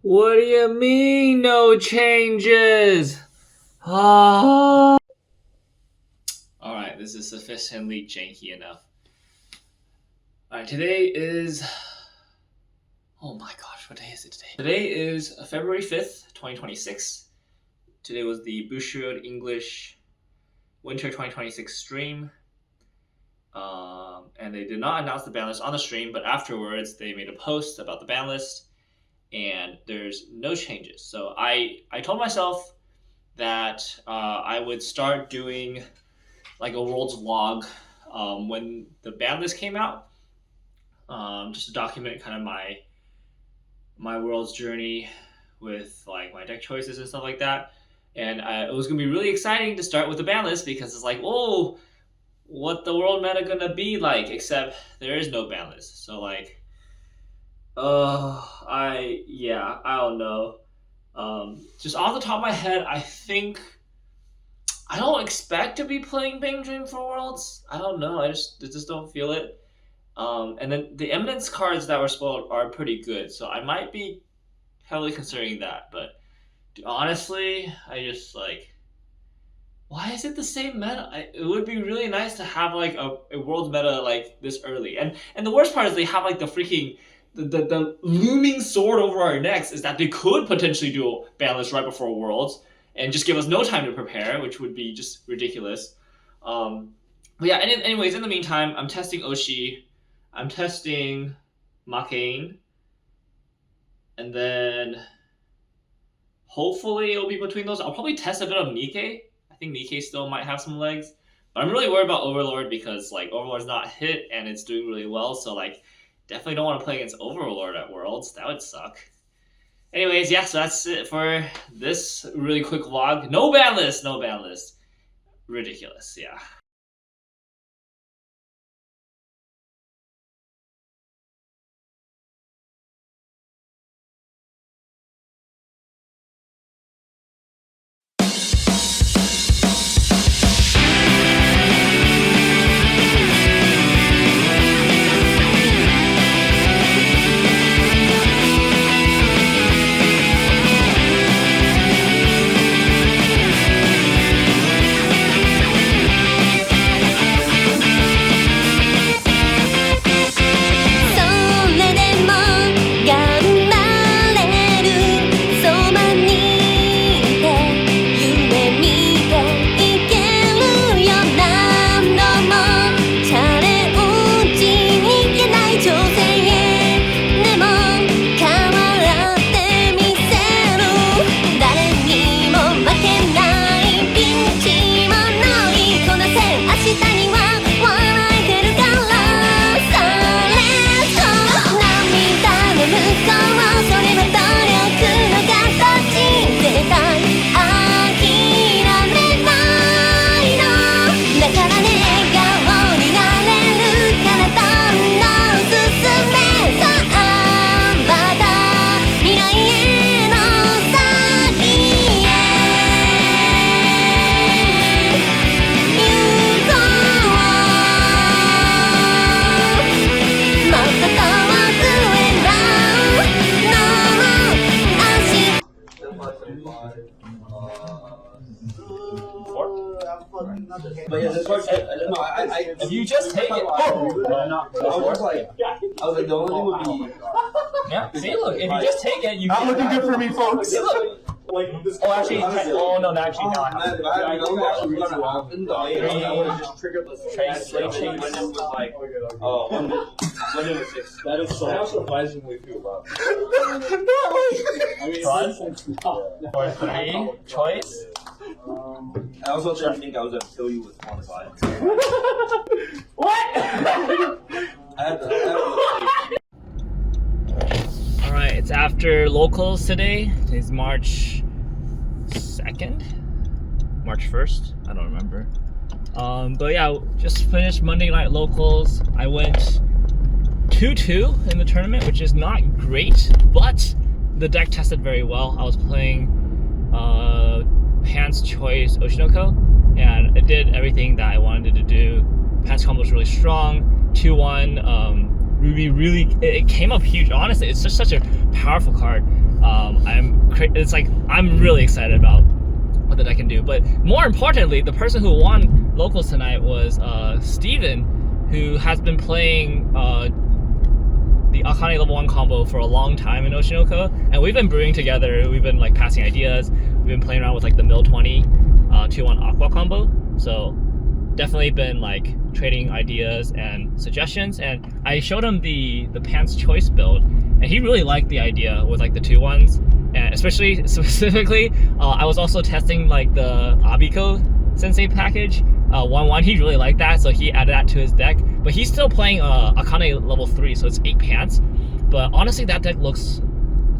What do you mean, no changes? Ah. Alright, this is sufficiently janky enough. Alright, today is... Oh my gosh, what day is it today? Today is February 5th, 2026. Today was the Bushiroad English Winter 2026 stream. And they did not announce the ban list on the stream, but afterwards they made a post about the ban list. And there's no changes. So I told myself that I would start doing like a Worlds vlog when the ban list came out, just to document kind of my Worlds journey with like my deck choices and stuff like that. And it was gonna be really exciting to start with the ban list because it's like, whoa, what the world meta gonna be like? Except there is no ban list. So like, I don't know. Just off the top of my head, I think I don't expect to be playing Bang Dream for Worlds. I don't know. I just don't feel it. And then the Eminence cards that were spoiled are pretty good, so I might be heavily considering that. But honestly, I just like, why is it the same meta? It would be really nice to have like a Worlds meta like this early. And the worst part is they have like the freaking the looming sword over our necks is that they could potentially do a ban list right before Worlds and just give us no time to prepare, which would be just ridiculous. But yeah, anyways, in the meantime, I'm testing Oshi, I'm testing Makain, and then hopefully it'll be between those. I'll probably test a bit of Nikkei. I think Nikkei still might have some legs, but I'm really worried about Overlord because like Overlord's not hit and it's doing really well, so like definitely don't want to play against Overlord at Worlds. That would suck. Anyways, yeah, so that's it for this really quick vlog. No ban list, no ban list. Ridiculous, yeah. But yeah, this part, if you just take it, I was like, the only thing would be. Yeah, see, look, if you just take it, you not looking good for me, folks. See, look. Oh, actually, oh no, actually, no. I would have just triggered the trace when it was like, when it was 6. That is so surprisingly few about. For 3 choice. I also didn't think I was gonna kill you with one side. What? Alright, it's after locals today. Today's March 2nd? March 1st? I don't remember. But yeah, just finished Monday night locals. I went 2-2 in the tournament, which is not great, but the deck tested very well. I was playing Pan's Choice Oshinoko, and it did everything that I wanted to do. Pan's combo was really strong, 2-1. Ruby really, it came up huge. Honestly, it's just such a powerful card. I'm really excited about what the deck can do. But more importantly, the person who won locals tonight was Steven, who has been playing the Akane level 1 combo for a long time in Oshinoko, and we've been brewing together. We've been like passing ideas. We've been playing around with like the Mill 20 2-1 Aqua combo. So definitely been like trading ideas and suggestions. And I showed him the Pants Choice build, and he really liked the idea with like the 2-1s, and especially specifically, I was also testing like the Abiko Sensei package. 1-1, he really liked that, so he added that to his deck. But he's still playing Akane level 3, so it's 8 Pants. But honestly, that deck looks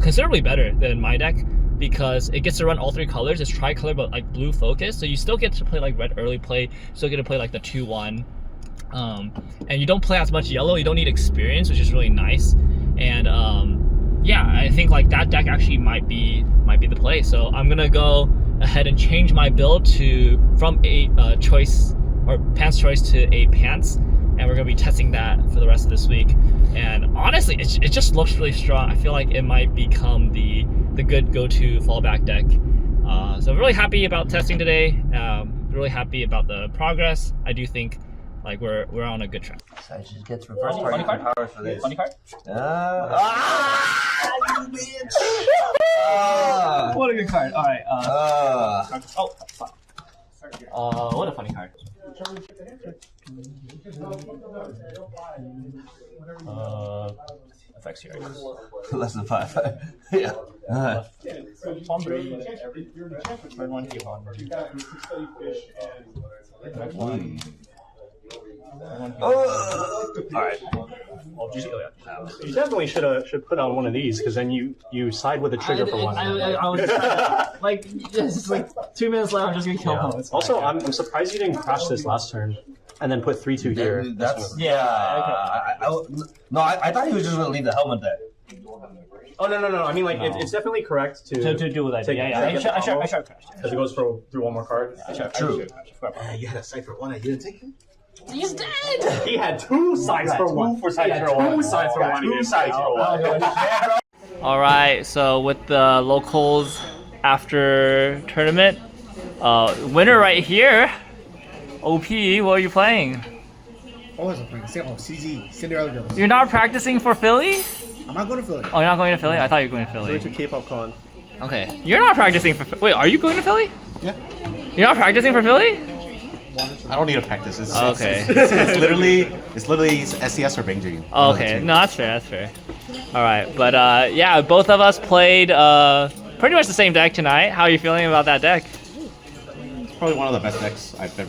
considerably better than my deck because it gets to run all 3 colors. It's tricolor, but like blue focus, so you still get to play like red early play, still get to play like the 2-1. And you don't play as much yellow, you don't need experience, which is really nice. And yeah, I think like that deck actually might be the play. So I'm gonna go ahead and change my build from 8 choice or Pants Choice to 8 Pants, and we're gonna be testing that for the rest of this week. And honestly, it just looks really strong. I feel like it might become the good go-to fallback deck. So I'm really happy about testing today. Really happy about the progress. I do think like we're on a good track. So she just gets reverse party power for this. Funny card? You bitch! What a good card. All right. Oh, fuck. What a funny card. Effects here, I guess. Less than 5. Yeah. Red one, keep on. Alright. You definitely should put on one of these because then you side with the trigger for one. I was like, just like 2 minutes left. I'm just gonna kill him. Also, I'm surprised you didn't crash this last turn and then put 3/2 here. That's yeah. No, I thought he was just gonna leave the helmet there. Oh no! I mean, like it's definitely correct to do with that. Yeah. I should have crashed. Because it goes through one more card. True. You had a side for one. I didn't take it. He's dead. He had 2 sides for one. 2 sides for one. 2 sides for one. 2 sides for one. All right. So with the locals after tournament, winner right here. OP, what are you playing? Always playing CG, Cinderella Girls. You're not practicing for Philly? I'm not going to Philly. Oh, you're not going to Philly? I thought you were going to Philly. Going to K-pop con. Okay. You're not practicing for... Wait, are you going to Philly? Yeah. You're not practicing for Philly? I don't need to practice. It's literally SCS or Bang Dream. Okay, no, that's fair. All right, but yeah, both of us played pretty much the same deck tonight. How are you feeling about that deck? It's probably one of the best decks I played.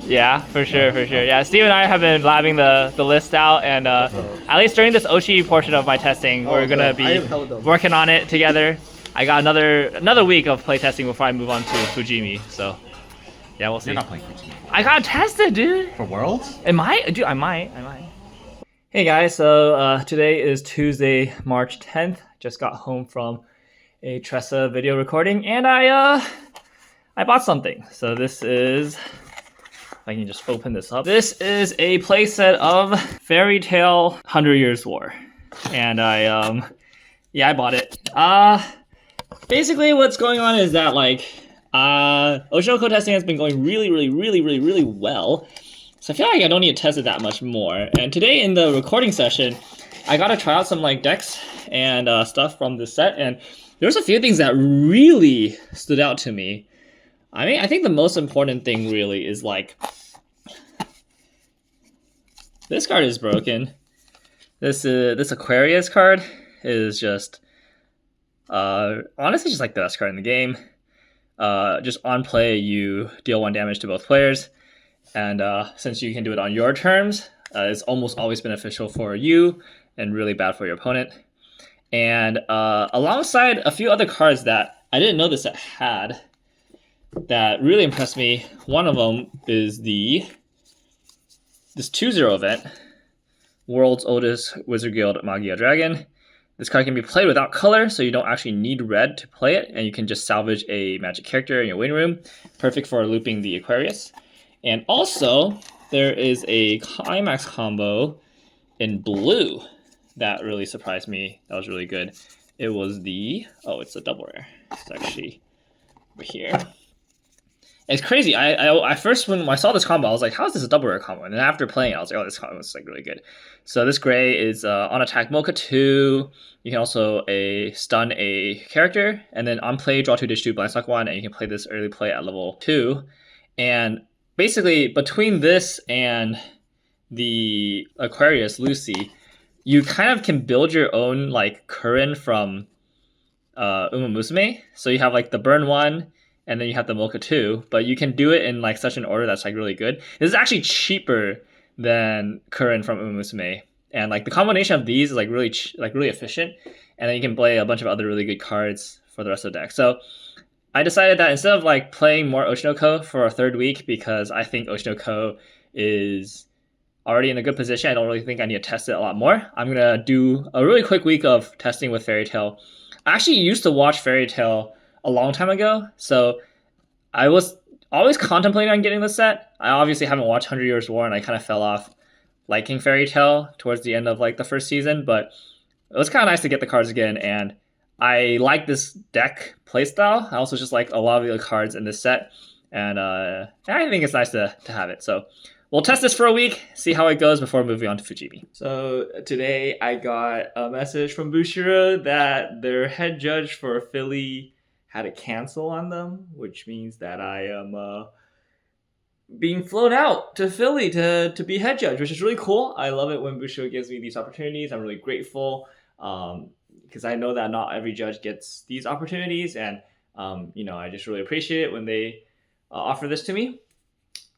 Yeah, for sure. Yeah, Steve and I have been labbing the list out, and at least during this Oshi portion of my testing, we're gonna be working on it together. I got another week of playtesting before I move on to Fujimi, so yeah, we'll see. You're not playing Fujimi. I got tested, dude. For Worlds? Am I? Dude, I might. Hey guys, so today is Tuesday, March 10th. Just got home from a Tressa video recording, and I bought something. So this is, if I can just open this up. This is a playset of Fairy Tail 100 Years War, and I bought it. Basically, what's going on is that like Oshinoko testing has been going really well. So I feel like I don't need to test it that much more. And today in the recording session, I got to try out some like decks and stuff from this set, and there's a few things that really stood out to me. I mean, I think the most important thing really is like this card is broken. This Aquarius card is just honestly just like the best card in the game. Just on play, you deal 1 damage to both players, and since you can do it on your terms, it's almost always beneficial for you and really bad for your opponent. And alongside a few other cards that I didn't know this set had that really impressed me, one of them is this 2-0 event, World's Oldest Wizard Guild Magia Dragon. This card can be played without color, so you don't actually need red to play it, and you can just salvage a magic character in your waiting room. Perfect for looping the Aquarius. And also, there is a climax combo in blue that really surprised me. That was really good. It was the, oh, it's a double rare. It's actually over here. It's crazy. I first, when I saw this combo, I was like, how is this a double rare combo? And then after playing it, I was like, oh, this combo is like really good. So this gray is on attack Mocha 2. You can also stun a character, and then on play, draw 2, ditch 2, blind stock 1, and you can play this early play at level 2. And basically, between this and the Aquarius Lucy, you kind of can build your own like Kurin from Uma Musume. So you have like the burn 1, and then you have the Mocha 2, but you can do it in like such an order that's like really good. This is actually cheaper than Kurin from Uma Musume, and like the combination of these is like really efficient, and then you can play a bunch of other really good cards for the rest of the deck. So I decided that instead of like playing more Oshinoko for a third week, because I think Oshinoko is already in a good position, I don't really think I need to test it a lot more. I'm gonna do a really quick week of testing with Fairy Tail. I actually used to watch Fairy Tail a long time ago, so I was always contemplating on getting the set. I obviously haven't watched 100 Years War, and I kind of fell off liking Fairy Tail towards the end of like the first season, but it was kind of nice to get the cards again, and I like this deck playstyle. I also just like a lot of the cards in this set, and I think it's nice to have it. So we'll test this for a week, see how it goes before moving on to Fujimi. So today I got a message from Bushira that their head judge for Philly had a cancel on them, which means that I am being flown out to Philly to be head judge, which is really cool. I love it when Bushira gives me these opportunities. I'm really grateful because I know that not every judge gets these opportunities, and I just really appreciate it when they offer this to me.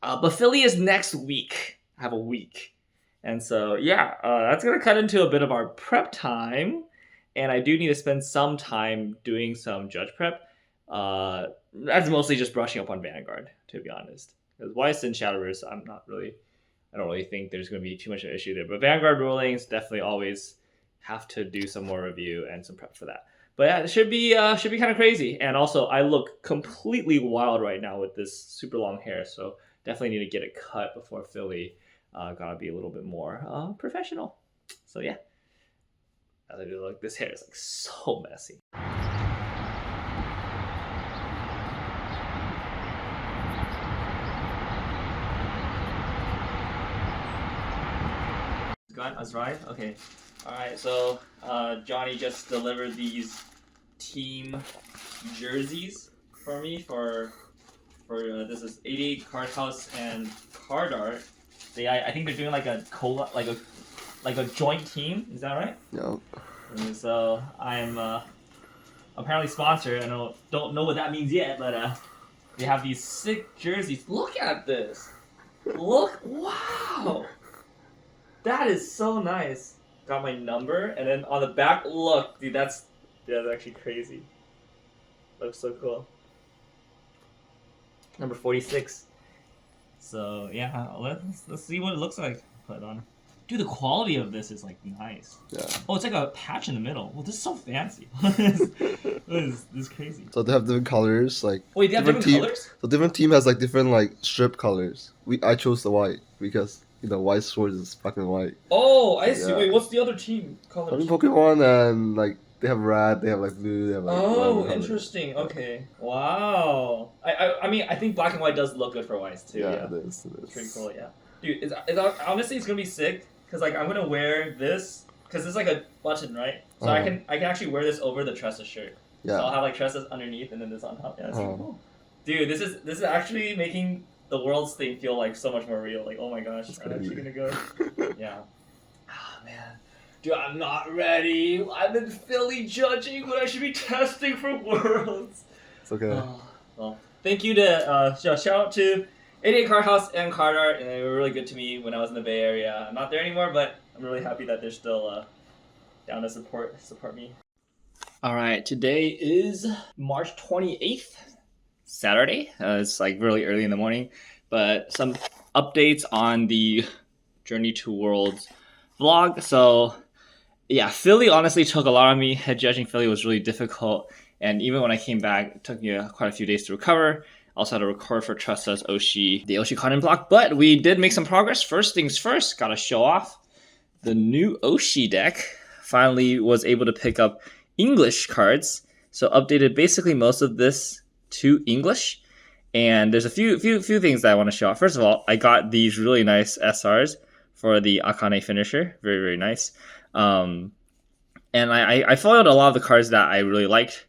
But Philly is next week. I have a week. And so, yeah, that's going to cut into a bit of our prep time. And I do need to spend some time doing some judge prep. That's mostly just brushing up on Vanguard, to be honest. Because Weiss and Shadowverse, I don't really think there's going to be too much of an issue there. But Vanguard rulings definitely always have to do some more review and some prep for that. But yeah, it should be kind of crazy. And also, I look completely wild right now with this super long hair. So definitely need to get it cut before Philly. Gotta be a little bit more professional. So yeah. As I do look, this hair is like so messy. Got us right? Okay. Alright, so Johnny just delivered these team jerseys for me for this is 80 Card House and Card Art. I think they're doing like a like a joint team. Is that right? No. And so I'm apparently sponsored. I don't know what that means yet, but they have these sick jerseys. Look at this. Look! Wow! That is so nice. Got my number, and then on the back, look, dude, that's actually crazy. Looks so cool. Number 46. So yeah, let's see what it looks like. Put it on. Dude, the quality of this is like nice. Yeah. Oh, it's like a patch in the middle. Well, this is so fancy. This is crazy. So they have different colors, like. Wait, they have different colors? So different team has like different like strip colors. I chose the white because Weiss Schwarz is fucking white. Oh, I see. Yeah. Wait, what's the other team colors? I mean, Pokemon and like they have red, they have like blue, they have like. Oh, interesting. Okay. Wow. I mean, I think black and white does look good for Weiss too. Yeah, it is. Pretty cool. Yeah. Dude, honestly, it's gonna be sick because like I'm gonna wear this because it's like a button, right? So I can actually wear this over the Tressa shirt. Yeah. So I'll have like Tressa's underneath and then this on top. Yeah, that's pretty cool. Dude, this is actually making the world's thing feel like so much more real. Like, oh my gosh, I'm actually gonna go. Yeah. Oh man. Dude, I'm not ready. I'm in Philly judging when I should be testing for Worlds. It's okay. Well, thank you to shout out to 88 Card House and Card Art, and they were really good to me when I was in the Bay Area. I'm not there anymore, but I'm really happy that they're still down to support me. All right, today is March 28th, Saturday. It's like really early in the morning, but some updates on the Journey to Worlds vlog. So yeah, Philly honestly took a lot of me. Head judging Philly was really difficult, and even when I came back, it took me quite a few days to recover. Also had to record for Tressa's the Oshi Cotton block, but we did make some progress. First things first, gotta show off the new Oshi deck. Finally was able to pick up English cards. So updated basically most of this to English. And there's a few things that I want to show off. First of all, I got these really nice SRs for the Akane finisher. Very, very nice. And I foiled a lot of the cards that I really liked.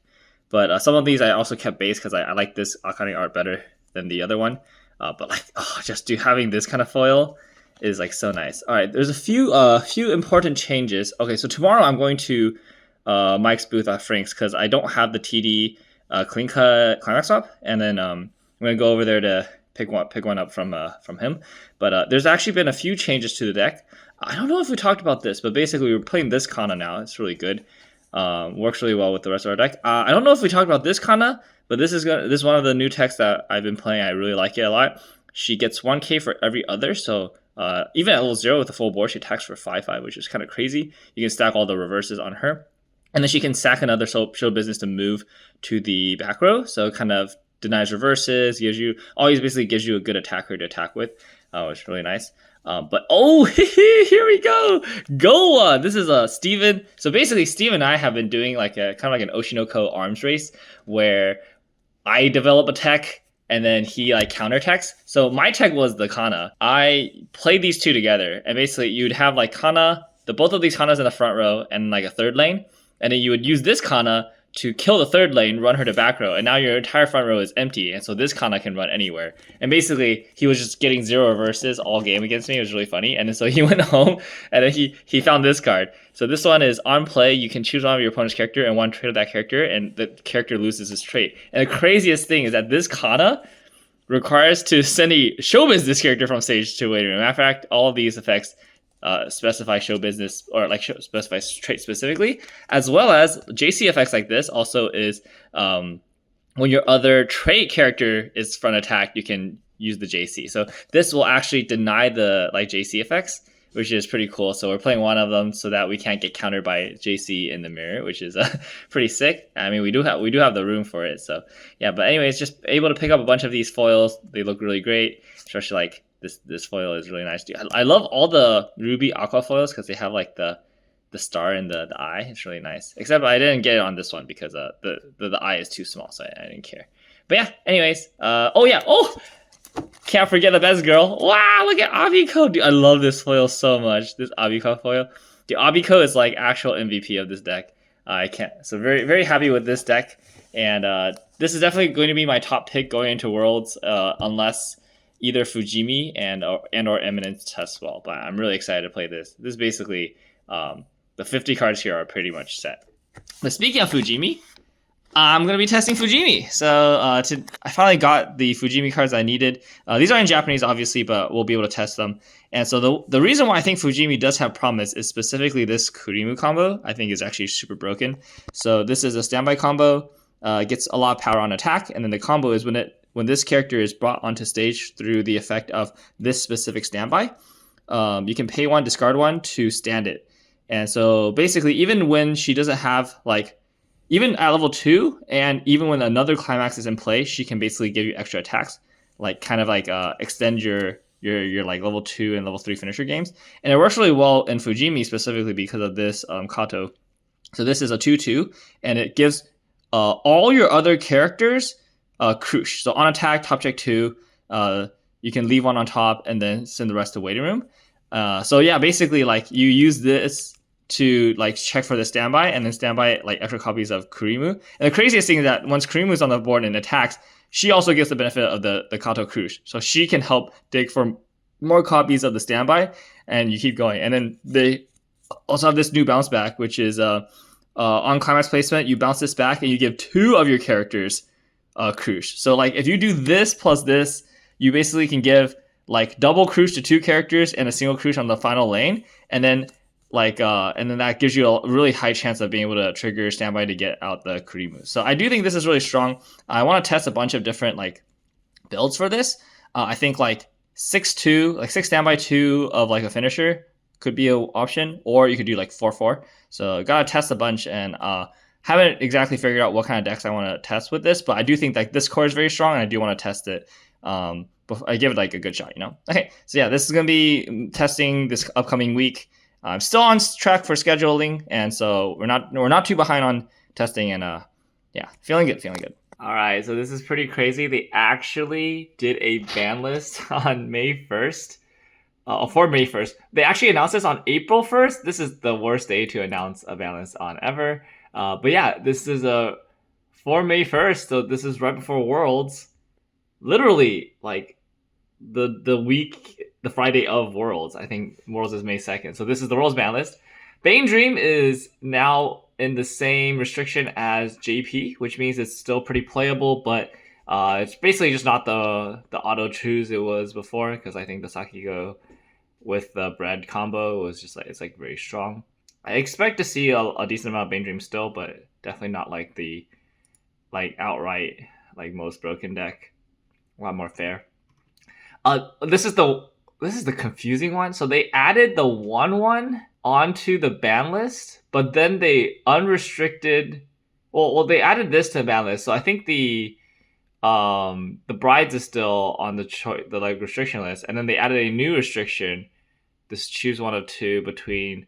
But some of these I also kept base because I like this Akane art better than the other one. But like, just having this kind of foil is like so nice. All right, there's a few important changes. Okay, so tomorrow I'm going to Mike's booth at Frank's because I don't have the TD clean cut climax swap, and then I'm gonna go over there to pick one up from him. But there's actually been a few changes to the deck. I don't know if we talked about this, but basically we're playing this Kana now. It's really good. Works really well with the rest of our deck. I don't know if we talked about this Kana, but this is one of the new techs that I've been playing. I really like it a lot. She gets 1k for every other, so even at level 0 with a full board, she attacks for 5/5, which is kind of crazy. You can stack all the reverses on her. And then she can sack another show business to move to the back row. So it kind of denies reverses, always basically gives you a good attacker to attack with, which is really nice. But here we go. Goa. This is Steven. So basically Steven and I have been doing like a kind of like an Oshinoko arms race where I develop a tech and then he like counter techs. So my tech was the Kana. I played these two together, and basically you'd have like Kana, both of these Kanas in the front row and like a third lane, and then you would use this Kana to kill the third lane, run her to back row, and now your entire front row is empty, and so this Kana can run anywhere. And basically, he was just getting 0 reverses all game against me. It was really funny. And then so he went home, and then he found this card. So this one is on play, you can choose one of your opponent's character and one trait of that character, and the character loses his trait. And the craziest thing is that this Kana requires to send a show business character from stage to waiting room. Matter of fact, all of these effects specify show business or like specify trait specifically, as well as JC effects like this also is when your other trait character is front attack, you can use the JC. So this will actually deny the like JC effects, which is pretty cool. So we're playing one of them so that we can't get countered by JC in the mirror, which is pretty sick. I mean, we do have the room for it. So yeah, but anyways, just able to pick up a bunch of these foils. They look really great, especially like this foil is really nice. Dude, I love all the Ruby Aqua foils because they have like the star in the eye. It's really nice. Except I didn't get it on this one because the eye is too small, so I didn't care. But yeah, anyways, can't forget the best girl. Wow, look at Abiko. Dude, I love this foil so much. This Abiko foil. Dude, Abiko is like actual MVP of this deck. I can't. So very, very happy with this deck. And this is definitely going to be my top pick going into Worlds, unless either Fujimi and or Eminence test well. But I'm really excited to play this. This is basically the 50 cards here are pretty much set. But speaking of Fujimi, I'm going to be testing Fujimi. So I finally got the Fujimi cards I needed. These are in Japanese, obviously, but we'll be able to test them. And so the reason why I think Fujimi does have promise is specifically this Kurimu combo. I think is actually super broken. So this is a standby combo. Gets a lot of power on attack. And then the combo is when this character is brought onto stage through the effect of this specific standby, you can pay 1, discard 1 to stand it. And so basically, even when she doesn't have even at level 2, and even when another climax is in play, she can basically give you extra attacks, like kind of like extend your like level 2 and level 3 finisher games. And it works really well in Fujimi specifically because of this Kato. So this is a 2/2, and it gives all your other characters crush. So on attack, top check 2, you can leave 1 on top and then send the rest to waiting room. So yeah, basically like you use this to like check for the standby and then standby like extra copies of Kurimu. And the craziest thing is that once Kurimu is on the board and attacks, she also gets the benefit of the Kato Crush. So she can help dig for more copies of the standby, and you keep going. And then they also have this new bounce back, which is on climax placement, you bounce this back and you give 2 of your characters Crush. So like if you do this plus this, you basically can give like double Crush to 2 characters and a single Crush on the final lane, and then that gives you a really high chance of being able to trigger standby to get out the Kurimu. So I do think this is really strong. I want to test a bunch of different like builds for this. I think like 6/2, like 6 standby 2 of like a finisher could be an option, or you could do like 4/4. So gotta test a bunch, and haven't exactly figured out what kind of decks I want to test with this, but I do think like this core is very strong, and I do want to test it. I give it like a good shot, you know? Okay, so yeah, this is going to be testing this upcoming week. I'm still on track for scheduling, and so we're not too behind on testing, and yeah, feeling good. All right, so this is pretty crazy. They actually did a ban list on May 1st. For May 1st. They actually announced this on April 1st. This is the worst day to announce a ban list on ever. But yeah, this is for May 1st. So this is right before Worlds. Literally, like the week, the Friday of Worlds. I think Worlds is May 2nd. So this is the Worlds ban list. Bane Dream is now in the same restriction as JP, which means it's still pretty playable, but it's basically just not the auto choose it was before, because I think the Sakigo with the bread combo was just like, it's like very strong. I expect to see a decent amount of Bane Dream still, but definitely not like the outright like most broken deck. A lot more fair. This is the confusing one. So they added the 1/1 onto the ban list, but then they unrestricted. Well, they added this to the ban list. So I think the brides is still on the like restriction list, and then they added a new restriction. This choose one of two between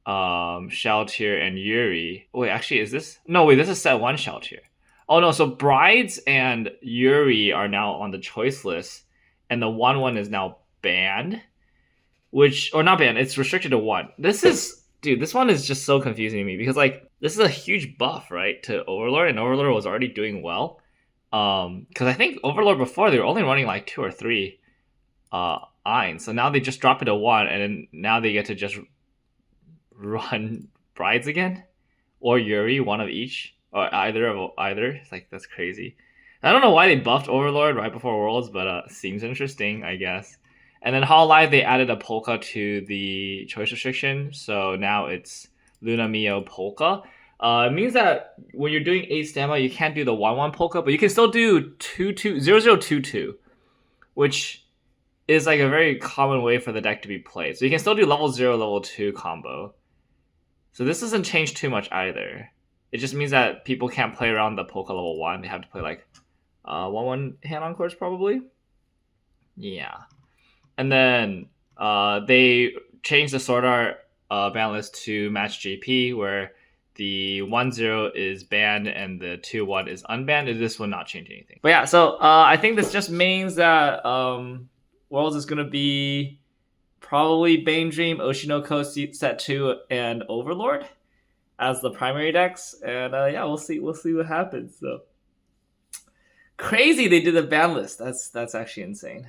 Shaltier and Yuri. Wait, actually, is this? No, wait, this is set 1 Shaltier. Oh no, so brides and Yuri are now on the choice list, and the 1/1 is now banned. Or not banned, it's restricted to 1. This one is just so confusing to me, because like this is a huge buff, right, to Overlord, and Overlord was already doing well. Because I think Overlord before they were only running like 2 or 3 Ein, so now they just drop it to 1, and then now they get to just run brides again, or Yuri, one of each, or either. It's like, that's crazy. I don't know why they buffed Overlord right before Worlds, but seems interesting, I guess. And then Hololive, they added a polka to the choice restriction, so now it's Luna Mio polka. It means that when you're doing 8 stamina, you can't do the 1/1 polka, but you can still do 0/0/2/2, which is like a very common way for the deck to be played. So you can still do level 0, level 2 combo. So this doesn't change too much either. It just means that people can't play around the polka level 1. They have to play like 1/1 hand on course probably. Yeah. And then they changed the Sword Art ban list to match JP, where the 1/0 is banned and the 2/1 is unbanned, and this will not change anything. But yeah, so I think this just means that Worlds is going to be probably Bane Dream, Oshinoko set 2, and Overlord as the primary decks. And yeah, we'll see what happens. So crazy they did a ban list. That's actually insane.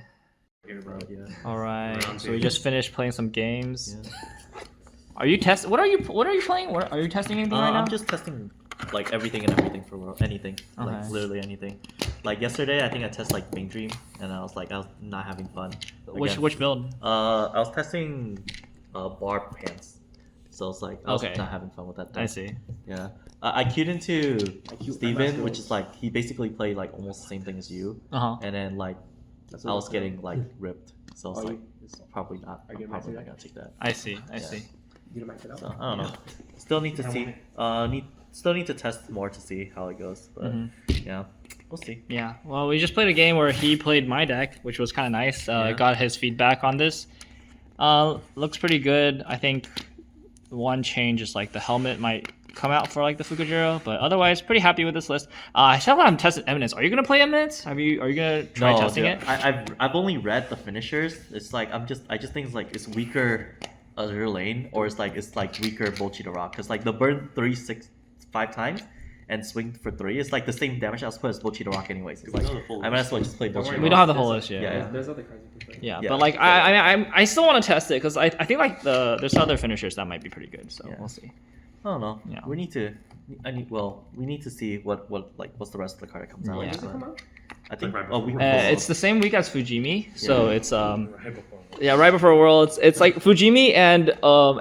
All right, so we just finished playing some games. Yeah. Are you testing? What are you playing? Are you testing anything right now? I'm just testing like everything for World, anything, like literally anything. Like yesterday, I think I tested like Bane Dream, and I was not having fun. Which build? I was testing bar pants, so it's like I was not having fun with that deck. I see. Yeah, I queued into Steven, which is like he basically played like almost the same thing as you, and then like I was getting like ripped, so it's like it's probably not. I'm probably not gonna take that. I see. So I don't know. Still need to see. Still need to test more to see how it goes. But yeah, we'll see. Yeah. Well, we just played a game where he played my deck, which was kind of nice. Got his feedback on this. Looks pretty good. I think one change is like the helmet might come out for like the Fukujiro, but otherwise pretty happy with this list. I still haven't tested Eminence. Are you gonna play Eminence? Are you gonna try testing it? I've only read the finishers. It's like I just think it's like it's weaker Azure Lane, or it's like weaker Bolchi Rock, because like the burn 5 times and swing for 3 is like the same damage output as Bolchi Rock anyways. It's like I might as well just play Bolchi Rock. We don't have the whole list yet. Yeah. There's other cards you can play. Yeah, but like I still want to test it, because I think like there's other finishers that might be pretty good. So we'll see. I don't know. Yeah. We need to see what's the rest of the card that comes out. Yeah. Does it come out? I think it's the same week as Fujimi, so it's right before Worlds. It's like Fujimi and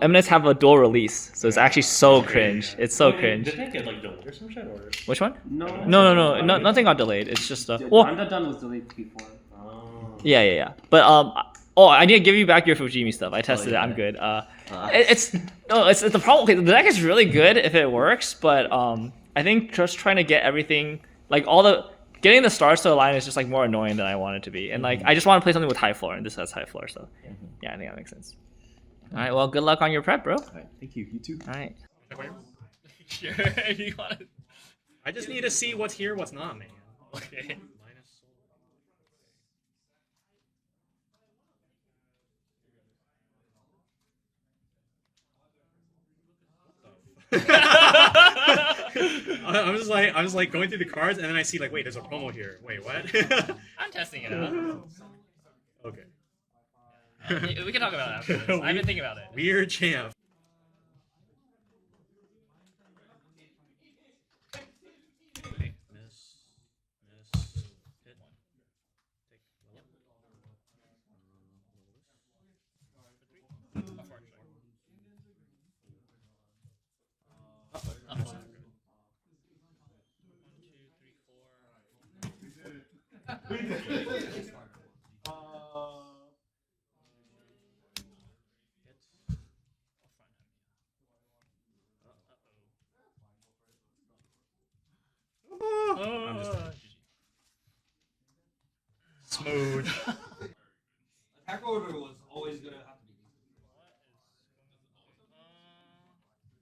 Eminence have a dual release, so it's actually so cringe. It's so cringe. Did they get like delayed or some shit, or? Which one? No, nothing got delayed. It's just Underdone was delayed before. Yeah. But I need to give you back your Fujimi stuff. I tested it. I'm good. It's the problem. Okay, the deck is really good if it works, but I think just trying to get everything, like getting the stars to align is just like more annoying than I want it to be. And like I just want to play something with high floor, and this has high floor, so yeah, I think that makes sense. All right. Well, good luck on your prep, bro. All right, thank you. You too. All right. Sure. You want to... I just need to see what's here, what's not, man. Okay. I'm just like going through the cards, and then I see like, wait, there's a promo here. Wait, what? I'm testing it out. Okay. We can talk about it afterwards. I've been thinking about it. Weird champ. Smooth. Attack order was always gonna have to be.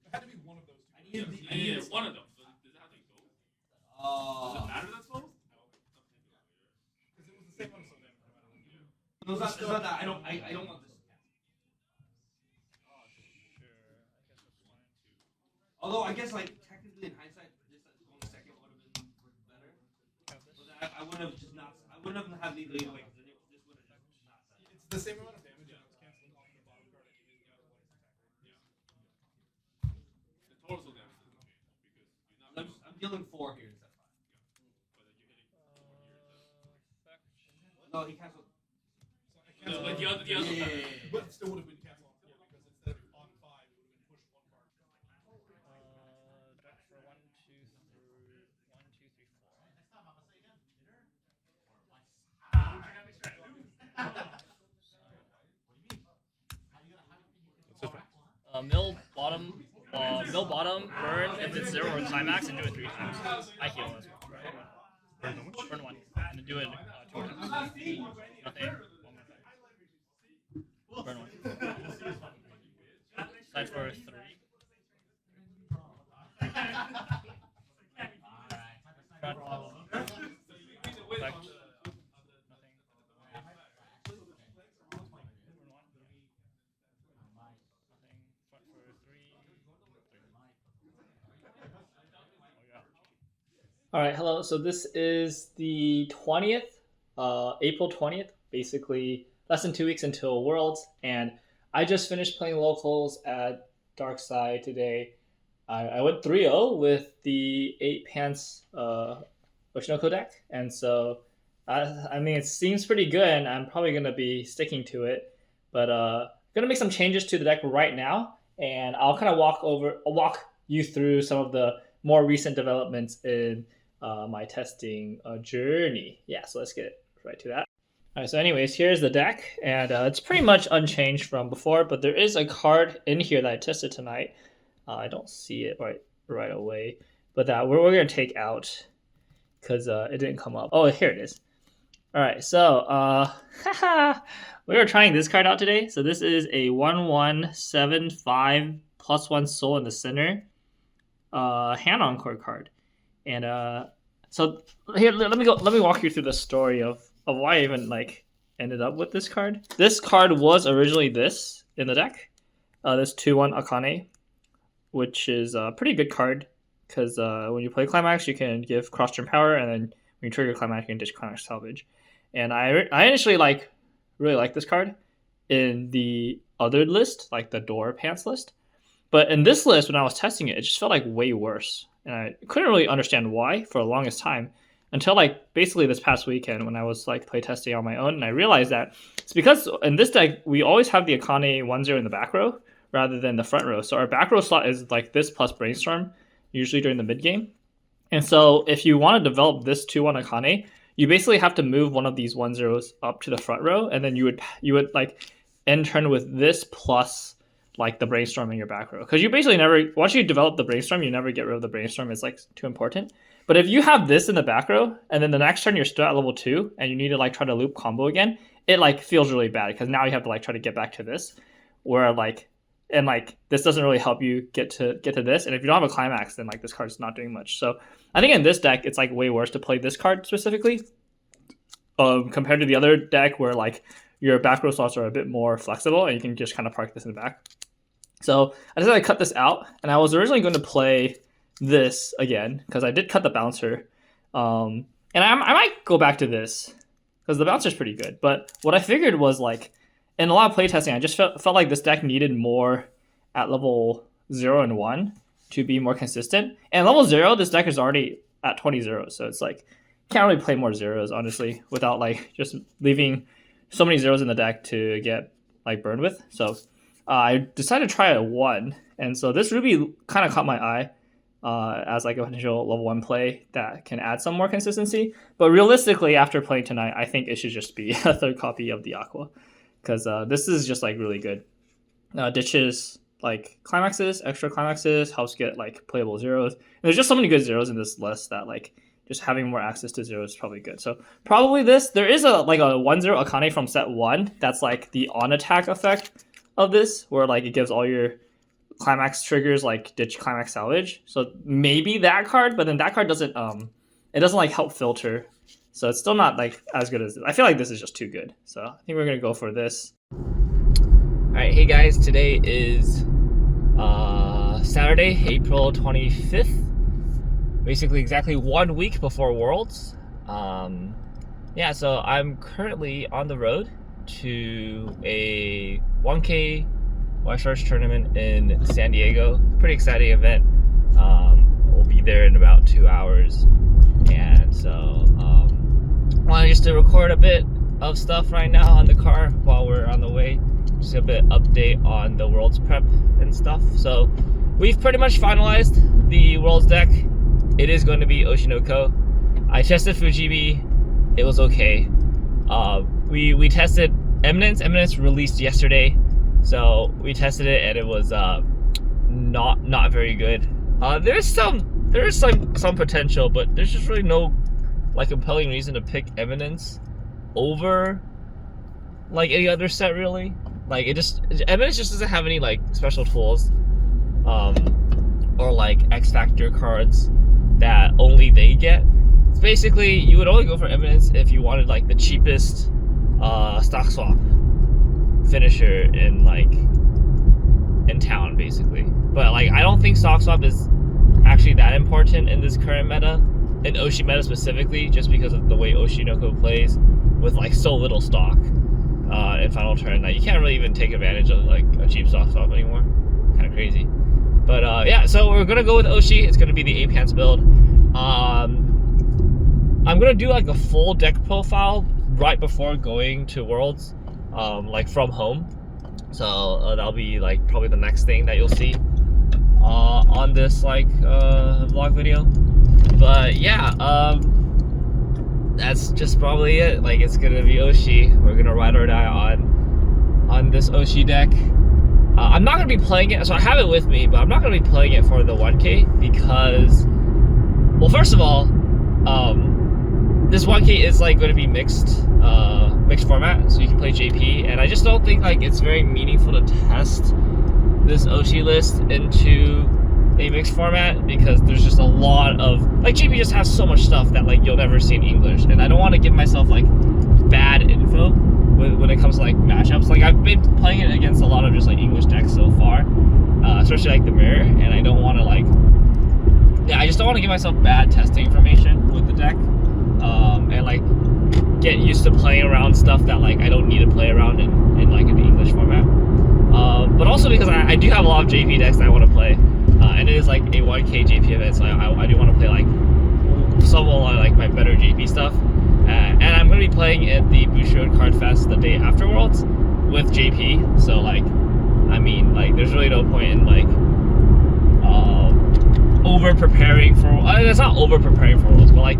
It had to be one of those two. I needed one of them. So does it have to be both? Does it matter that's both? Because it was the same one, so then. No, it's not that. I don't want this. Although I guess like technically in hindsight, this going second would have been better. But I wouldn't have just not. I wouldn't have had legally away because this would have just not. It's the same amount of damage. Yeah, it's canceling off the bottom card. And using out one attacker. Yeah. The total damage doesn't change because I'm dealing 4 here instead of 5. But then you're hitting 4 here. No, he canceled. Cancel like the other. Yeah. But it still would have been canceled. Yeah, because instead of on 5, it would have been pushed 1 card. Deck for 1, 2, 3, 1, 2, 3, 4. Mill bottom, burn if it's 0 or climax, and do it 3 times. I heal as well. Burn 1, and then do it 2 more times. Nothing. 1 more time. Burn 1. Side for 3. Effect. All right, hello. So this is the 20th, April 20th, basically less than 2 weeks until Worlds, and I just finished playing locals at Darkside today. I went 3-0 with the 8 Pants Oshinoko deck, and so I mean it seems pretty good, and I'm probably gonna be sticking to it. But gonna make some changes to the deck right now, and I'll kind of walk you through some of the more recent developments in my testing journey. Yeah, so let's get right to that. All right, so anyways, here's the deck, and it's pretty much unchanged from before, but there is a card in here that I tested tonight. I don't see it right away, but that we're going to take out because it didn't come up. Oh, here it is. All right, so we were trying this card out today. So this is a 1/1/7/5 +1 soul in the center hand encore card. And so here, let me walk you through the story of why I even like ended up with this card. This card was originally this in the deck, this 2/1 Akane, which is a pretty good card because when you play Climax, you can give cross turn power, and then when you trigger Climax, you can ditch Climax Salvage. And I initially really like this card in the other list, like the Door Pants list. But in this list, when I was testing it, it just felt like way worse. And I couldn't really understand why for the longest time until like basically this past weekend when I was like playtesting on my own. And I realized that it's because in this deck, we always have the Akane 1/0 in the back row rather than the front row. So our back row slot is like this plus Brainstorm, usually during the mid game. And so if you want to develop this 2/1 Akane, you basically have to move one of these 1/0s up to the front row. And then you would like end turn with this plus like the Brainstorm in your back row, because you basically never, once you develop the Brainstorm, you never get rid of the Brainstorm. It's like too important. But if you have this in the back row and then the next turn you're still at level 2 and you need to like try to loop combo again, it like feels really bad because now you have to like try to get back to this. where like, and like this doesn't really help you get to this. And if you don't have a climax, then like this card's not doing much. So I think in this deck, it's like way worse to play this card specifically, compared to the other deck where like your back row slots are a bit more flexible and you can just kind of park this in the back. So I decided to cut this out, and I was originally going to play this again because I did cut the bouncer, and I might go back to this because the bouncer's pretty good. But what I figured was like, in a lot of playtesting, I just felt like this deck needed more at level 0 and 1 to be more consistent. And level 0, this deck is already at 20 zeros, so it's like can't really play more zeros honestly without like just leaving so many zeros in the deck to get like burned with. So I decided to try a 1, and so this ruby kind of caught my eye as like a potential level 1 play that can add some more consistency. But realistically, after playing tonight, I think it should just be a third copy of the Aqua, because this is just like really good. Ditches like climaxes, extra climaxes, helps get like playable zeros. And there's just so many good zeros in this list that like just having more access to zeros is probably good. So probably this. There is a like a 1-0 Akane from set 1 that's like the on attack effect of this, where like it gives all your climax triggers like ditch climax salvage. So maybe that card, but then that card doesn't it doesn't like help filter. So it's still not like as good as this. I feel like this is just too good. So I think we're gonna go for this. Alright, hey guys, today is Saturday, April 25th. Basically exactly 1 week before Worlds. Yeah, so I'm currently on the road to a 1K Weiss Schwarz tournament in San Diego. Pretty exciting event. We'll be there in about 2 hours, and so wanted just to record a bit of stuff right now on the car while we're on the way. Just a bit update on the Worlds prep and stuff. So we've pretty much finalized the Worlds deck. It is going to be Oshinoko. I tested Fujibi. It was okay. We tested Eminence. Eminence released yesterday, so we tested it and it was not very good. There is some potential, but there's just really no like compelling reason to pick Eminence over like any other set really. Like Eminence just doesn't have any like special tools or like X Factor cards that only they get. It's basically you would only go for Eminence if you wanted like the cheapest stock swap finisher in town basically. But like I don't think stock swap is actually that important in this current meta, in Oshi meta specifically, just because of the way Oshinoko plays with like so little stock in final turn that you can't really even take advantage of like a cheap stock swap anymore. Kind of crazy. But yeah, so we're gonna go with Oshi. It's gonna be the 8 pants build. I'm gonna do like a full deck profile right before going to Worlds, like from home. So that'll be like probably the next thing that you'll see on this like vlog video. But yeah, that's just probably it. Like it's gonna be Oshi. We're gonna ride or die on this Oshi deck. I'm not gonna be playing it, so I have it with me, but I'm not gonna be playing it for the 1K because, well, first of all, this 1K is like going to be mixed format, so you can play JP, and I just don't think like it's very meaningful to test this Oshi list into a mixed format because there's just a lot of like JP just has so much stuff that like you'll never see in English, and I don't want to give myself like bad info when it comes to like matchups. Like I've been playing it against a lot of just like English decks so far, especially like the mirror, and I don't want to like, yeah, I just don't want to give myself bad testing information with the deck, and like get used to playing around stuff that like I don't need to play around in like in the English format. But also because I do have a lot of JP decks that I want to play, and it is like a 1K JP event, so I do want to play like some of like my better JP stuff. And I'm going to be playing at the Bushiroad Card Fest the day after Worlds with JP, so like, I mean, like, there's really no point in like over preparing for. It's not over preparing for Worlds, but like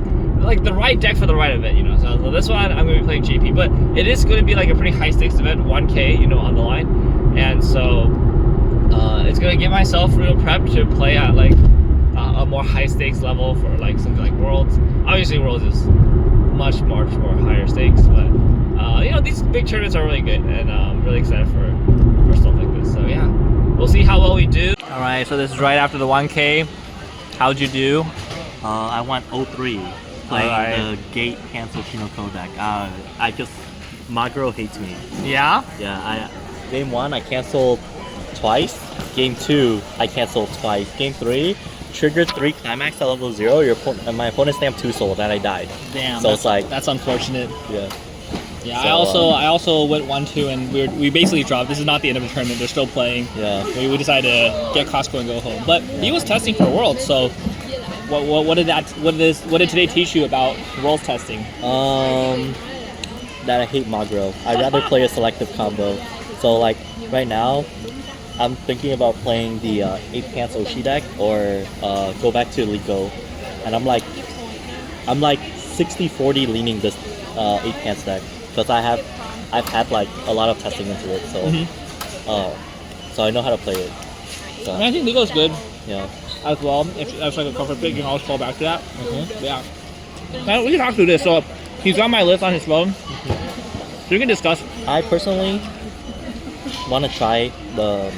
the right deck for the right event, you know. So this one I'm going to be playing JP, but it is going to be like a pretty high stakes event, 1K, you know, on the line, and so it's going to give myself real prep to play at like a more high stakes level for like something like Worlds. Obviously, Worlds is much more higher stakes, but you know, these big tournaments are really good, and I'm really excited for stuff like this. We'll see how well we do. All right, so this is right after the 1K. How'd you do? I went 0-3 playing the Gate cancel Kinoko deck. I just Magro hates me. Yeah? Yeah, game 1 I canceled twice. Game 2 I canceled twice. Game 3 triggered 3 climax at level 0. My opponent stamped 2 souls and I died. Damn. So it's like that's unfortunate. Yeah. Yeah, So, I also went 1-2 and we basically dropped. This is not the end of the tournament. They're still playing. Yeah. We decided to get Costco and go home. But he was testing for Worlds, so what did today teach you about Worlds testing? That I hate Magro. I'd rather play a selective combo. So like right now, I'm thinking about playing the 8 cancel Oshi deck or go back to Liko, and I'm like 60-40 leaning this 8 cancel deck because I've had like a lot of testing into it, so so I know how to play it. So. I think Liko's good. Yeah. As well, if that's like a comfort pick, you can always fall back to that. Yeah. Now, we can talk through this. So he's on my list on his phone. So we can discuss. I personally want to try the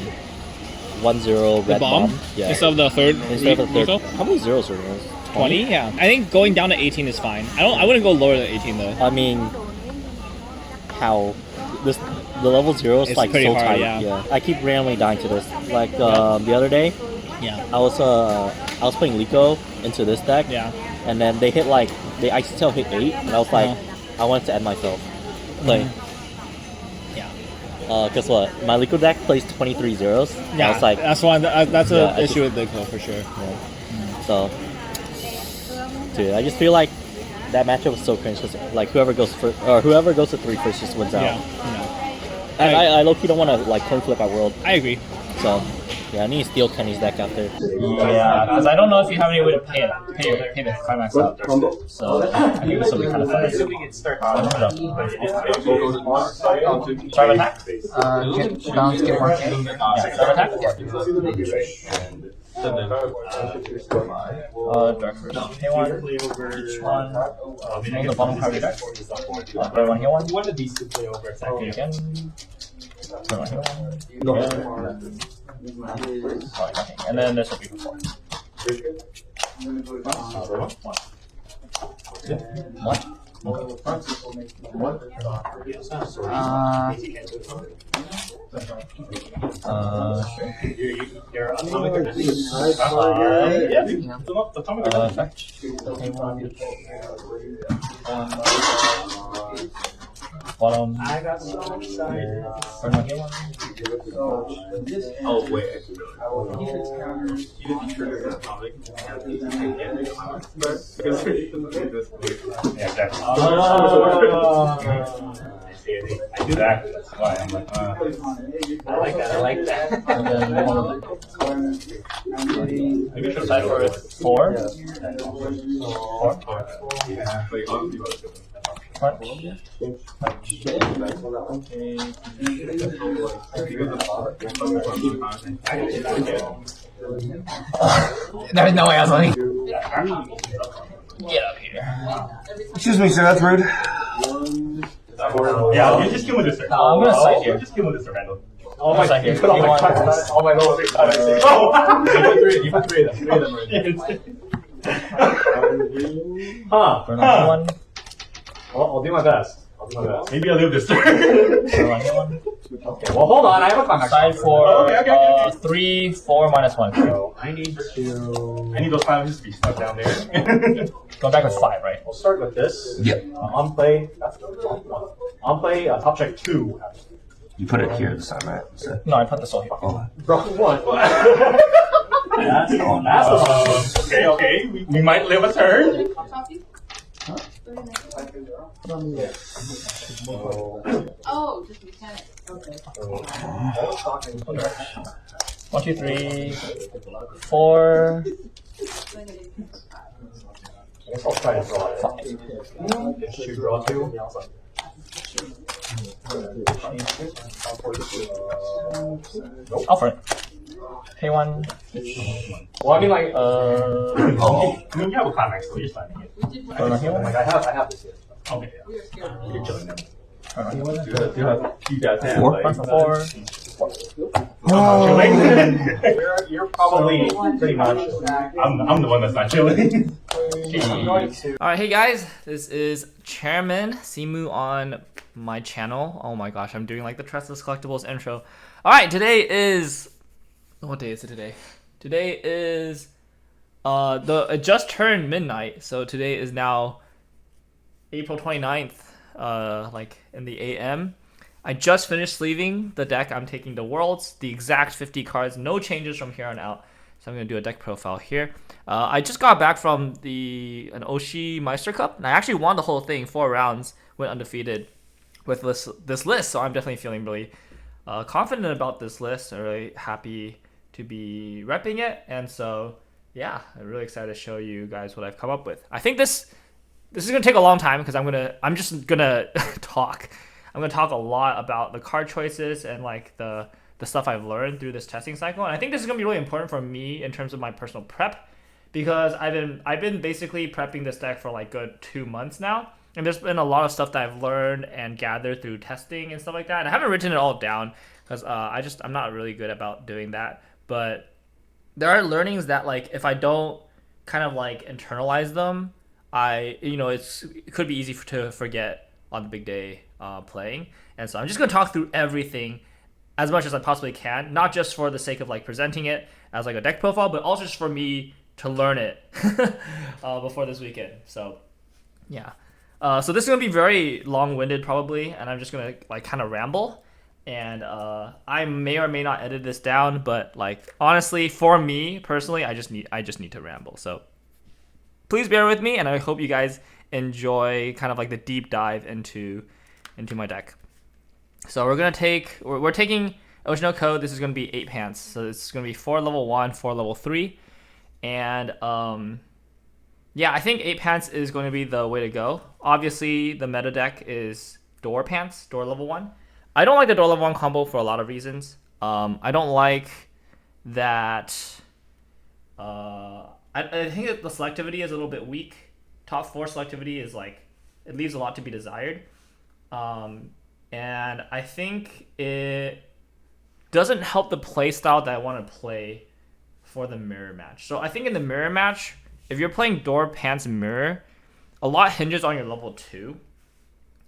1-0 red bomb. Yeah. Instead of the third. Instead of the third. Liko? How many zeros are there? 20? Yeah. I think going down to 18 is fine. I wouldn't go lower than 18 though. I mean, how the level 0 is It's like pretty so hard, tight. yeah. I keep randomly dying to this. Like the other day, I was playing Liko into this deck. Yeah. And then they hit like Icy Tail hit 8, and I was like, I wanted to end myself. Like, guess what? My Liko deck plays 23 zeros. Yeah. I was like, that's an issue with Liko for sure. Yeah. So, dude, I just feel like that matchup was so cringe because like whoever goes to 3 first just wins out. Yeah. And I low-key don't want to like coin flip at World. I agree. So yeah, I need to steal Kenny's deck out there. Yeah, because I don't know if you have any way to pay the climax out. So I think this will be kind of fun. Start attack. Balance, get 1K. Yeah, start attack. Dark first. Hit one. Each one. Make the bottom card of your deck. Play one, hit one. One of these to play over. Exactly again. Play one, hit one. And then this will be for 4. One. Bottom. I got so excited. Oh wait, you didn't trigger the atomic. Yeah, exactly. I do that. That's why I'm like, I like that. I like that. And then maybe should decide for 4. 4. There's no way I was like. Get up here. Excuse me, sir. That's rude. yeah, you just kill with this, sir. No, I'm gonna side here. Just kill with this, sir, Randall. Oh my god, You put all my cards on all my lower six cards. Oh! You put 3 of them. 3 of them already. Huh. One. I'll do my best. Maybe I'll leave this, sir. Okay, well, hold on. I have a climax. Side for okay. 3, 4, -1. So I need those 5 just to be stuck down there. Go back with 5, right? We'll start with this. Yep. On play. That's the wrong one. On play. Top check 2. You put it here this time, right? So. No, I put the soul here. Wrong one. That's the one. Okay. We might live a turn. Oh, just mechanics. Okay. 1, 2, 3, 4. I guess I'll try to draw 5. Should draw 2. Offer it. Pay 1. Well, I mean, like, you have a climax, so you're signing it. Like, I have this here. Okay, yeah. You're killing them. You have 4. 1 for 4. chilling. You're probably pretty much. I'm the one that's not chilling. Alright, hey guys, this is Chairman Simu on my channel. Oh my gosh, I'm doing like the Trustless Collectibles intro. Alright, today is... What day is it today? Today is... it just turned midnight, so today is now April 29th, like in the AM. I just finished sleeving the deck. I'm taking the Worlds, the exact 50 cards, no changes from here on out. So I'm going to do a deck profile here. I just got back from an Oshi Meister Cup, and I actually won the whole thing, 4 rounds, went undefeated with this list. So I'm definitely feeling really confident about this list. I'm really happy to be repping it, and so yeah, I'm really excited to show you guys what I've come up with. I think this is gonna take a long time because I'm just gonna talk. I'm gonna talk a lot about the card choices and like the stuff I've learned through this testing cycle. And I think this is gonna be really important for me in terms of my personal prep, because I've been basically prepping this deck for like good 2 months now. And there's been a lot of stuff that I've learned and gathered through testing and stuff like that. And I haven't written it all down because I'm not really good about doing that. But there are learnings that like if I don't kind of like internalize them, it could be easy to forget on the big day playing. And so I'm just gonna talk through everything as much as I possibly can, not just for the sake of like presenting it as like a deck profile, but also just for me to learn it before this weekend. So yeah, so this is gonna be very long-winded probably, and I'm just gonna like kind of ramble, and I may or may not edit this down, but like honestly, for me personally, I just need to ramble. So please bear with me, and I hope you guys enjoy kind of like the deep dive into my deck. So we're taking Oceano Code. This is going to be 8 pants. So it's going to be 4 level 1, 4 level 3. And yeah, I think 8 pants is going to be the way to go. Obviously, the meta deck is Door pants, Door level 1. I don't like the Door level 1 combo for a lot of reasons. I don't like that... I think that the selectivity is a little bit weak. Top 4 selectivity is like, it leaves a lot to be desired. And I think it doesn't help the play style that I want to play for the mirror match. So I think in the mirror match, if you're playing Door Pants Mirror, a lot hinges on your level 2.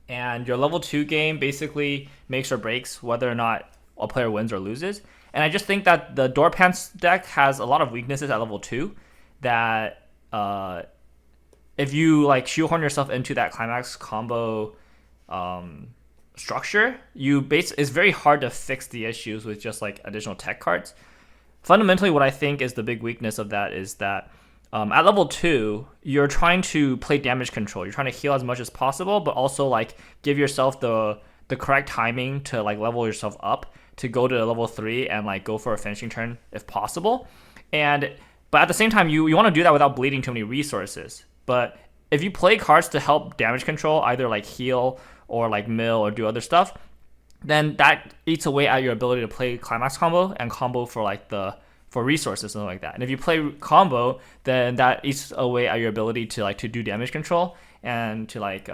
And your level 2 game basically makes or breaks whether or not a player wins or loses. And I just think that the Door Pants deck has a lot of weaknesses at level 2 that if you like shoehorn yourself into that climax combo structure, it's very hard to fix the issues with just like additional tech cards. Fundamentally, what I think is the big weakness of that is that at level 2, you're trying to play damage control. You're trying to heal as much as possible, but also like give yourself the correct timing to like level yourself up to go to level 3 and like go for a finishing turn if possible. But at the same time, you want to do that without bleeding too many resources. But if you play cards to help damage control, either like heal or like mill or do other stuff, then that eats away at your ability to play climax combo and combo for like for resources and something like that. And if you play combo, then that eats away at your ability to like to do damage control and to like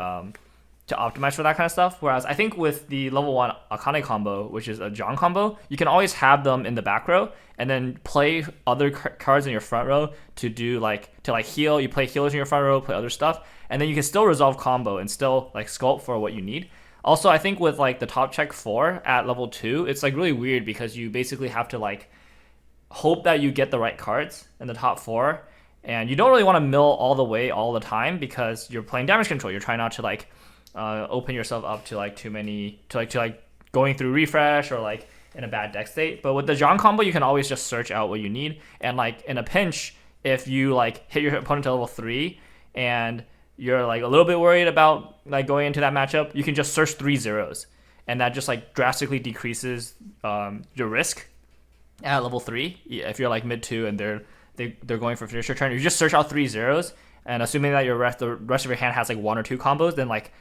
to optimize for that kind of stuff. Whereas I think with the level 1 Akane combo, which is a John combo, you can always have them in the back row and then play other cards in your front row to do to heal. You play healers in your front row, play other stuff, and then you can still resolve combo and still like sculpt for what you need. Also, I think with like the top check 4 at level 2, it's like really weird because you basically have to like hope that you get the right cards in the top 4, and you don't really want to mill all the way all the time because you're playing damage control. You're trying not to like open yourself up to like too many to going through refresh or like in a bad deck state. But with the John combo, you can always just search out what you need, and like in a pinch, if you like hit your opponent to level 3 and you're like a little bit worried about like going into that matchup, you can just search 3 zeros, and that just like drastically decreases your risk at level 3. If you're like mid 2 and they're going for finisher turn, you just search out 3 zeros, and assuming that the rest of your hand has like 1 or 2 combos, then like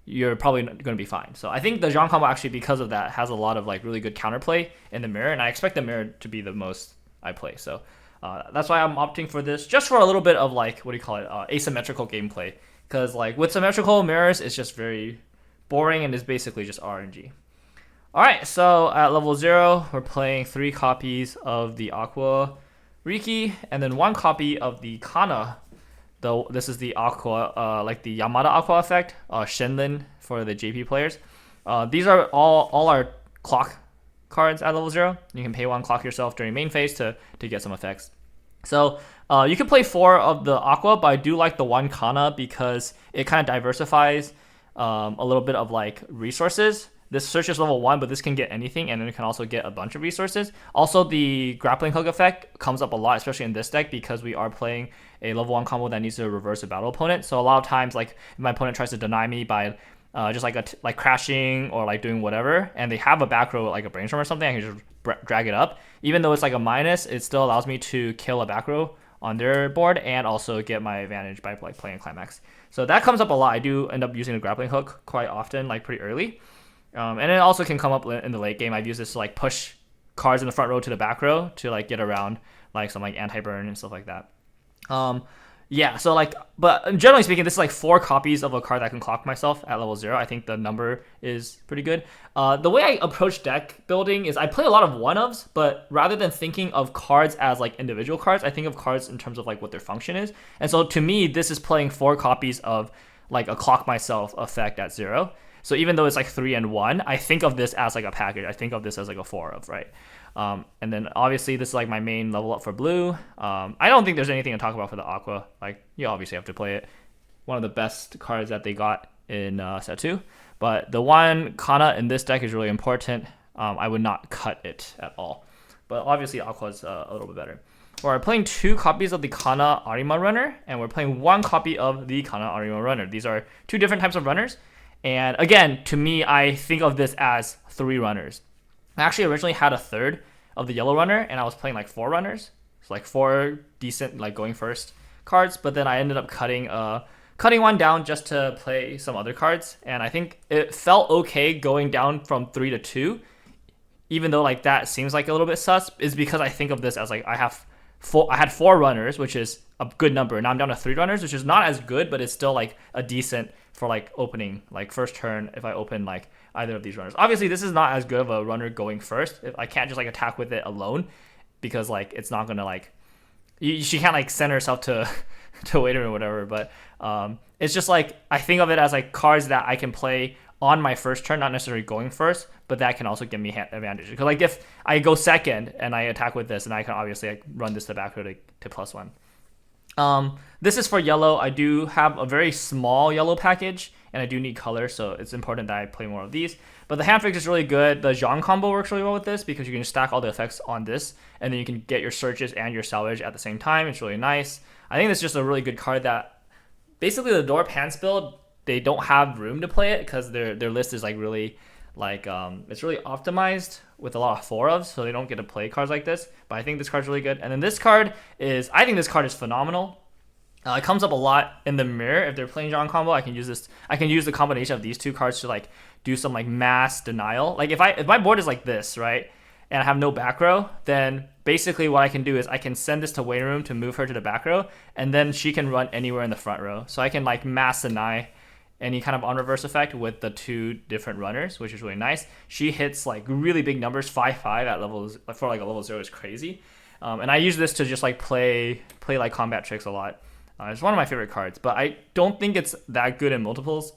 you're probably going to be fine. So I think the Jean combo actually, because of that, has a lot of like really good counterplay in the mirror, and I expect the mirror to be the most I play. So that's why I'm opting for this, just for a little bit of like, asymmetrical gameplay. Because like with symmetrical mirrors, it's just very boring and is basically just RNG. Alright, so at level 0, we're playing 3 copies of the Aqua Riki, and then 1 copy of the Kana. Though this is the Aqua, like the Yamada Aqua effect, Shenlin for the JP players. These are all our clock cards at level 0. You can pay 1 clock yourself during main phase to get some effects. So you can play 4 of the Aqua, but I do like the 1 Kana because it kind of diversifies a little bit of like resources. This search is level 1, but this can get anything, and then it can also get a bunch of resources. Also, the grappling hook effect comes up a lot, especially in this deck, because we are playing a level 1 combo that needs to reverse a battle opponent. So a lot of times, like, if my opponent tries to deny me by just like crashing or like doing whatever, and they have a back row like a brainstorm or something, I can just drag it up. Even though it's like a minus, it still allows me to kill a back row on their board and also get my advantage by like playing climax. So that comes up a lot. I do end up using a grappling hook quite often, like pretty early. And it also can come up in the late game. I've used this to like push cards in the front row to the back row to like get around like some like anti-burn and stuff like that. Yeah, so like, but generally speaking, this is like 4 copies of a card that I can clock myself at level 0. I think the number is pretty good. The way I approach deck building is I play a lot of one-ofs, but rather than thinking of cards as like individual cards, I think of cards in terms of like what their function is. And so to me, this is playing 4 copies of like a clock myself effect at 0. So even though it's like 3 and 1, I think of this as like a package. I think of this as like a 4 of, right? And then obviously this is like my main level up for blue. I don't think there's anything to talk about for the Aqua. Like, you obviously have to play it. One of the best cards that they got in set 2. But the 1 Kana in this deck is really important. I would not cut it at all. But obviously Aqua is a little bit better. We're playing 2 copies of the Kana Arima runner, and we're playing 1 copy of the Kana Arima runner. These are 2 different types of runners. And again, to me, I think of this as 3 runners. I actually originally had a third of the yellow runner, and I was playing like 4 runners. So like 4 decent like going first cards, but then I ended up cutting 1 down just to play some other cards. And I think it felt okay going down from 3 to 2, even though like that seems like a little bit sus, is because I think of this as like I had 4 runners, which is a good number. Now I'm down to 3 runners, which is not as good, but it's still like a decent for like opening, like first turn if I open like either of these runners. Obviously this is not as good of a runner going first. If I can't just like attack with it alone, because like it's not gonna like she can't like send herself to waiter or whatever. But it's just like I think of it as like cards that I can play on my first turn, not necessarily going first, but that can also give me advantage. Because like if I go second and I attack with this, and I can obviously like run this to back row to +1. This is for yellow. I do have a very small yellow package, and I do need color, so it's important that I play more of these. But the hand fix is really good. The Zhang combo works really well with this because you can stack all the effects on this, and then you can get your searches and your salvage at the same time. It's really nice. I think it's just a really good card that basically the Door Pants build, they don't have room to play it because their list is like really like it's really optimized with a lot of 4-ofs, so they don't get to play cards like this. But I think this card's really good. And then this card is, I think this card is phenomenal. It comes up a lot in the mirror. If they're playing Zhang combo, I can use this. I can use the combination of these 2 cards to like do some like mass denial. Like if my board is like this, right, and I have no back row, then basically what I can do is I can send this to waiting room to move her to the back row, and then she can run anywhere in the front row. So I can like mass deny any kind of on reverse effect with the 2 different runners, which is really nice. She hits like really big numbers. 5/5 at levels for like a level 0 is crazy. And I use this to just like play like combat tricks a lot. It's one of my favorite cards, but I don't think it's that good in multiples.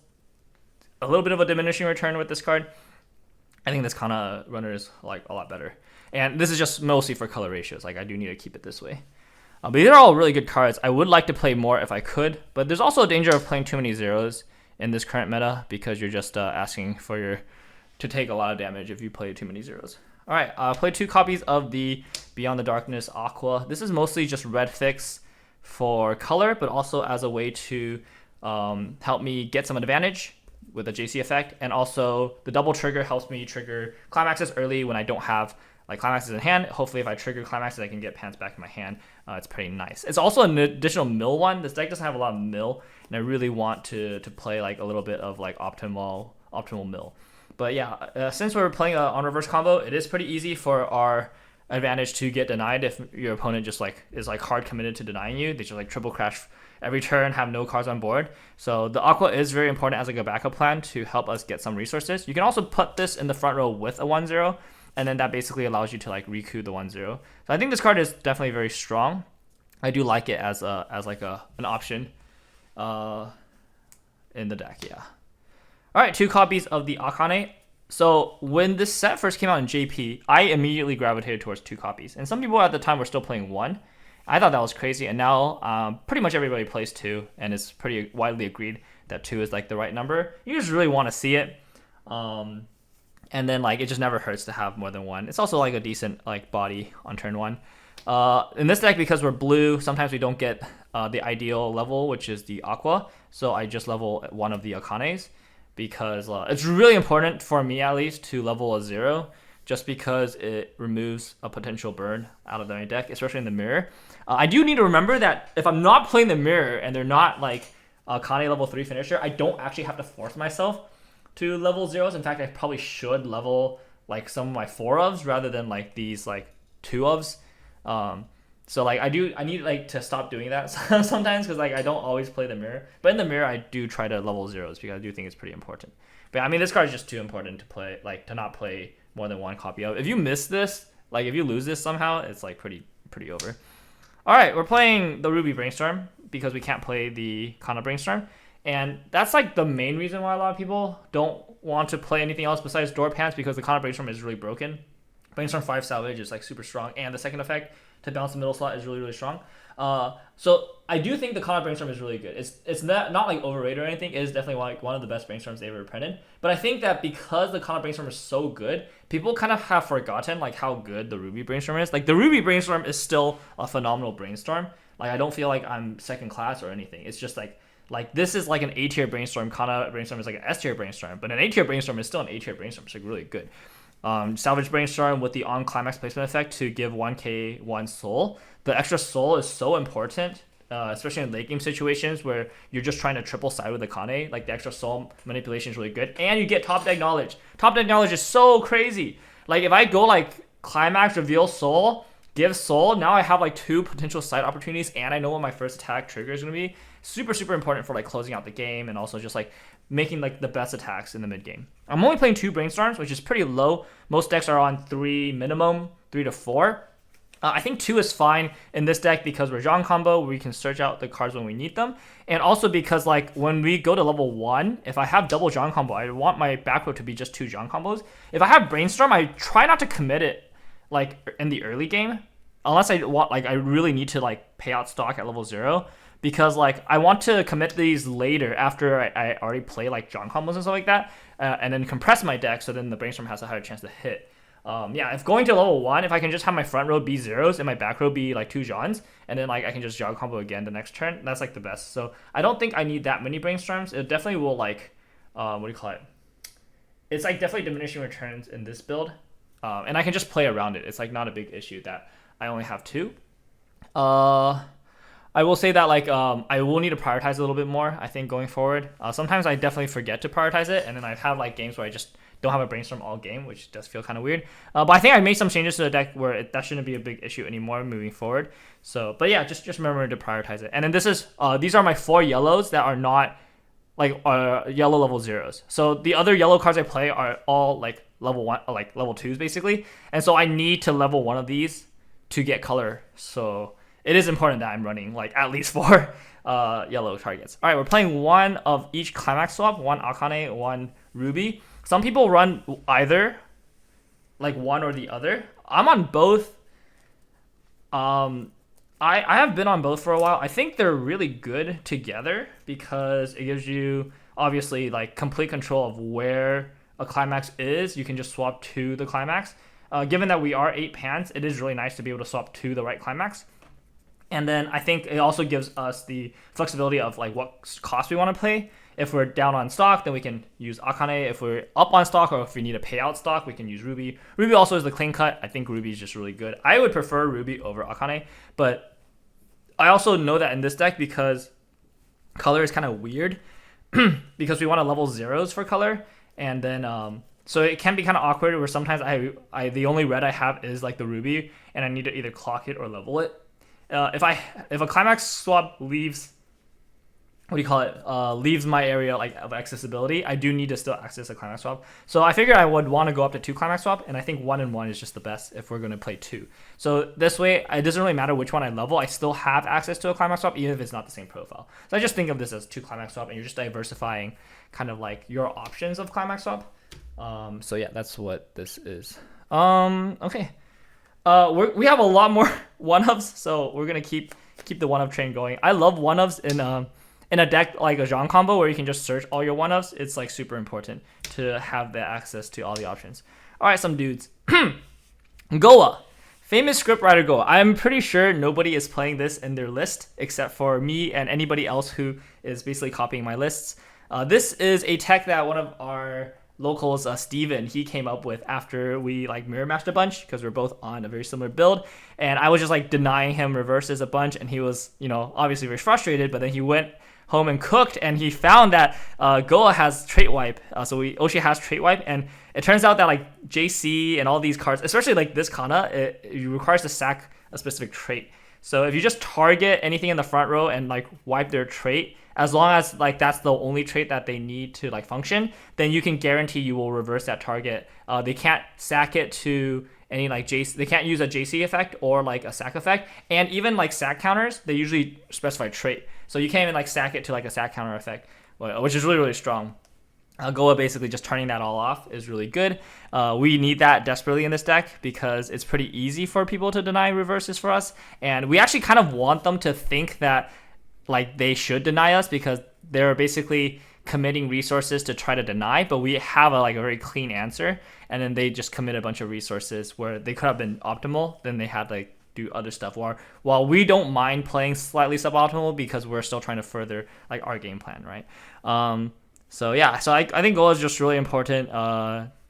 A little bit of a diminishing return with this card. I think this kind of runner is like a lot better. And this is just mostly for color ratios. Like I do need to keep it this way. But these are all really good cards. I would like to play more if I could, but there's also a danger of playing too many zeros in this current meta because you're just asking for to take a lot of damage if you play too many zeros. All right, play 2 copies of the Beyond the Darkness Aqua. This is mostly just red fix for color, but also as a way to help me get some advantage with a JC effect. And also the double trigger helps me trigger climaxes early when I don't have like climaxes in hand. Hopefully if I trigger climaxes, I can get pants back in my hand. It's pretty nice. It's also an additional mill one. This deck doesn't have a lot of mill, and I really want to play like a little bit of like optimal mill. But yeah, since we're playing on reverse combo, it is pretty easy for our advantage to get denied if your opponent just like is like hard committed to denying you. They just like triple crash every turn have no cards on board. So the Aqua is very important as like a backup plan to help us get some resources. You can also put this in the front row with a 1/0, and then that basically allows you to like Riku the 1/0. So I think this card is definitely very strong. I do like it as an option in the deck, yeah. All right, 2 copies of the Akane. So when this set first came out in JP, I immediately gravitated towards 2 copies. And some people at the time were still playing 1. I thought that was crazy. And now pretty much everybody plays 2. And it's pretty widely agreed that 2 is like the right number. You just really want to see it. And then like it just never hurts to have more than 1. It's also like a decent like body on turn 1. In this deck, because we're blue, sometimes we don't get the ideal level, which is the Aqua. So I just level 1 of the Akanes. Because it's really important for me at least to level a 0, just because it removes a potential burn out of my deck, especially in the mirror. I do need to remember that if I'm not playing the mirror and they're not like a Kane level 3 finisher, I don't actually have to force myself to level 0s. In fact, I probably should level like some of my 4-ofs rather than like these like 2-ofs. So like I need like to stop doing that sometimes, because like I don't always play the mirror, but in the mirror I do try to level 0s because I do think it's pretty important. But I mean, this card is just too important to play, like to not play more than 1 copy of. If you miss this, like if you lose this somehow, it's like pretty over. All right, we're playing the Ruby Brainstorm because we can't play the Kana Brainstorm, and that's like the main reason why a lot of people don't want to play anything else besides Door Pants, because the Kana Brainstorm is really broken. Brainstorm 5 Salvage is like super strong, and the second effect to bounce the middle slot is really strong. So I do think the Kana Brainstorm is really good. It's not like overrated or anything. It is definitely like one of the best brainstorms they ever printed. But I think that because the Kana Brainstorm is so good, people kind of have forgotten like how good the Ruby Brainstorm is. Like the Ruby Brainstorm is still a phenomenal brainstorm. Like I don't feel like I'm second class or anything. It's just like this is like an A tier brainstorm. Kana Brainstorm is like an S tier brainstorm, but an A tier brainstorm is still an A tier brainstorm. It's like really good. Salvage Brainstorm with the on climax placement effect to give 1k 1 soul. The extra soul is so important, especially in late game situations where you're just trying to triple side with the Kane. Like the extra soul manipulation is really good, and you get top deck knowledge. Top deck knowledge is so crazy. Like if I go like climax, reveal soul, give soul, now I have like 2 potential side opportunities, and I know what my first attack trigger is gonna be. Super important for like closing out the game, and also just like making like the best attacks in the mid game. I'm only playing 2 brainstorms, which is pretty low. Most decks are on 3 minimum, 3 to 4. I think 2 is fine in this deck because we're Zhang combo, we can search out the cards when we need them, and also because like when we go to level 1, if I have double Zhang combo, I want my back row to be just 2 Zhang combos. If I have brainstorm, I try not to commit it like in the early game, unless I want like I really need to like pay out stock at level 0. Because like I want to commit these later after I already play like John combos and stuff like that, and then compress my deck so then the brainstorm has a higher chance to hit. Yeah, if going to level 1, if I can just have my front row be 0s and my back row be like 2 Johns, and then like I can just John combo again the next turn, that's like the best. So I don't think I need that many brainstorms. It definitely will like, what do you call it? It's like definitely diminishing returns in this build, and I can just play around it. It's like not a big issue that I only have 2. I will say that like I will need to prioritize a little bit more, I think, going forward. Sometimes I definitely forget to prioritize it, and then I have like games where I just don't have a brainstorm all game, which does feel kind of weird. But I think I made some changes to the deck where that shouldn't be a big issue anymore moving forward. So, but yeah, just remember to prioritize it. And then this is these are my 4 yellows that are not like yellow level 0s. So the other yellow cards I play are all like level 1, like level 2s basically. And so I need to level 1 of these to get color. So it is important that I'm running like at least 4 yellow targets. All right, we're playing 1 of each climax swap, 1 Akane, 1 Ruby. Some people run either, like one or the other. I'm on both. I have been on both for a while. I think they're really good together because it gives you obviously like complete control of where a climax is. You can just swap to the climax. Given that we are 8 pans, it is really nice to be able to swap to the right climax. And then I think it also gives us the flexibility of like what cost we want to play. If we're down on stock, then we can use Akane. If we're up on stock, or if we need to pay out stock, we can use Ruby. Ruby also is the clean cut. I think Ruby is just really good. I would prefer Ruby over Akane, but I also know that in this deck, because color is kind of weird, because we want to level 0s for color, and then so it can be kind of awkward where sometimes I the only red I have is like the Ruby, and I need to either clock it or level it. If a climax swap leaves what do you call it, leaves my area like of accessibility, I do need to still access a climax swap. So I figured I would want to go up to 2 climax swap, and I think 1 and 1 is just the best if we're going to play 2. So this way, it doesn't really matter which one I level, I still have access to a climax swap, even if it's not the same profile. So I just think of this as 2 climax swap, and you're just diversifying kind of like your options of climax swap. So yeah, that's what this is. Okay. We have a lot more 1-ofs, so we're going to keep the 1-of train going. I love 1-ofs in a deck like a Zhang combo where you can just search all your 1-ofs. It's like super important to have the access to all the options. All right, some dudes. Goa. Famous scriptwriter Goa. I'm pretty sure nobody is playing this in their list except for me and anybody else who is basically copying my lists. This is a tech that one of our locals, Steven, he came up with after we like mirror matched a bunch because we're both on a very similar build, and I was just like denying him reverses a bunch, and he was, you know, obviously very frustrated, but then he went home and cooked, and he found that Goa has trait wipe. So Oshi has trait wipe, and it turns out that like JC and all these cards, especially like this Kana, it requires to sack a specific trait. So if you just target anything in the front row and like wipe their trait, as long as like that's the only trait that they need to like function, then you can guarantee you will reverse that target. They can't sack it to any like JC, they can't use a JC effect or like a sack effect, and even like sack counters, they usually specify trait. So you can't even like sack it to like a sack counter effect, which is really, really strong. Goa basically just turning that all off is really good. We need that desperately in this deck because it's pretty easy for people to deny reverses for us, and we actually kind of want them to think that like they should deny us because they're basically committing resources to try to deny, but we have a very clean answer, and then they just commit a bunch of resources where they could have been optimal, then they had like do other stuff. Or while we don't mind playing slightly suboptimal because we're still trying to further like our game plan, right? So yeah, so I think goal is just really important.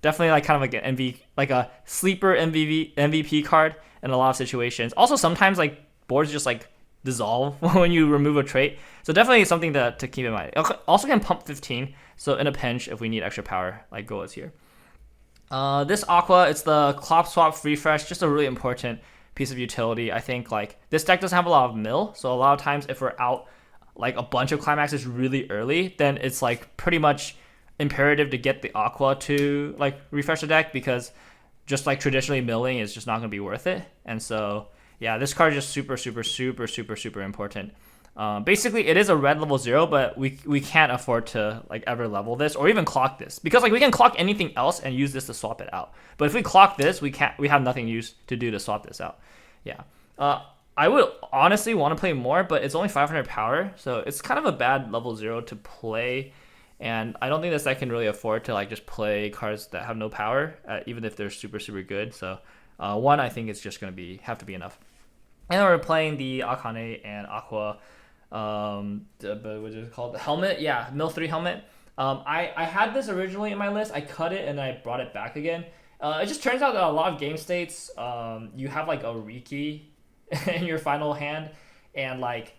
Definitely like kind of like an like a sleeper MVP card in a lot of situations. Also sometimes like boards just like dissolve when you remove a trait. So definitely something to keep in mind. Also can pump 15. So in a pinch, if we need extra power, like Goa is here. This Aqua, it's the Clop Swap Free Fresh, just a really important piece of utility. I think like this deck doesn't have a lot of mill, so a lot of times if we're out like a bunch of climaxes really early, then it's like pretty much imperative to get the Aqua to like refresh the deck, because just like traditionally milling is just not going to be worth it. And so yeah, this card is just super important. Basically it is a red level 0, but we can't afford to like ever level this or even clock this, because like we can clock anything else and use this to swap it out. But if we clock this, we have nothing to do to swap this out. Yeah. I would honestly want to play more, but it's only 500 power, so it's kind of a bad level 0 to play, and I don't think this deck can really afford to like just play cards that have no power, even if they're super good. So 1, I think it's just going to have to be enough. And then we're playing the Akane and Aqua, what is it called? The helmet? Yeah, Mill 3 helmet. I had this originally in my list. I cut it and I brought it back again. It just turns out that a lot of game states, you have like a Riki in your final hand, and like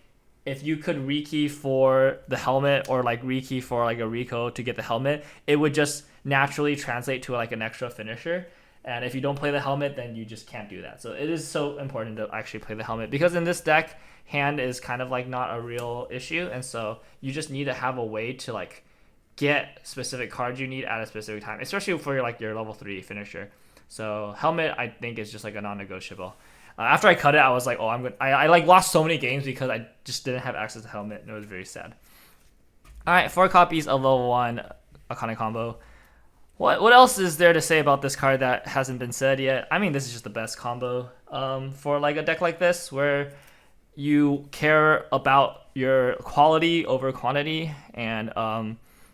if you could Riki for the helmet or like Riki for like a Rico to get the helmet, it would just naturally translate to like an extra finisher. And if you don't play the helmet, then you just can't do that. So it is so important to actually play the helmet, because in this deck, hand is kind of like not a real issue, and so you just need to have a way to like get specific cards you need at a specific time, especially for your level 3 finisher. So helmet, I think, is just like a non-negotiable. After I cut it, I was like, oh, I like lost so many games because I just didn't have access to helmet, and it was very sad. All right, 4 copies of level 1 Akane combo. What else is there to say about this card that hasn't been said yet? I mean, this is just the best combo for like a deck like this, where you care about your quality over quantity, and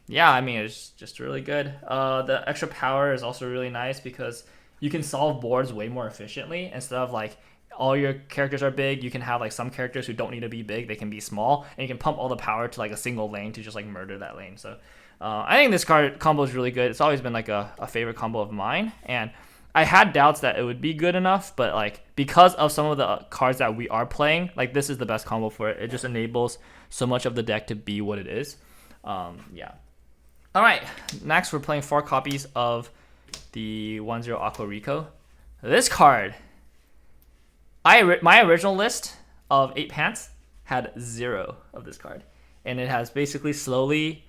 yeah, I mean, it's just really good. The extra power is also really nice because you can solve boards way more efficiently. Instead of like all your characters are big, you can have like some characters who don't need to be big, they can be small, and you can pump all the power to like a single lane to just like murder that lane. So I think this card combo is really good. It's always been like a favorite combo of mine, and I had doubts that it would be good enough, but like because of some of the cards that we are playing, like this is the best combo for it. It just enables so much of the deck to be what it is. Yeah. All right, next we're playing 4 copies of the 1-0 Aqua Rico. This card, my original list of 8 pants had 0 of this card, and it has basically slowly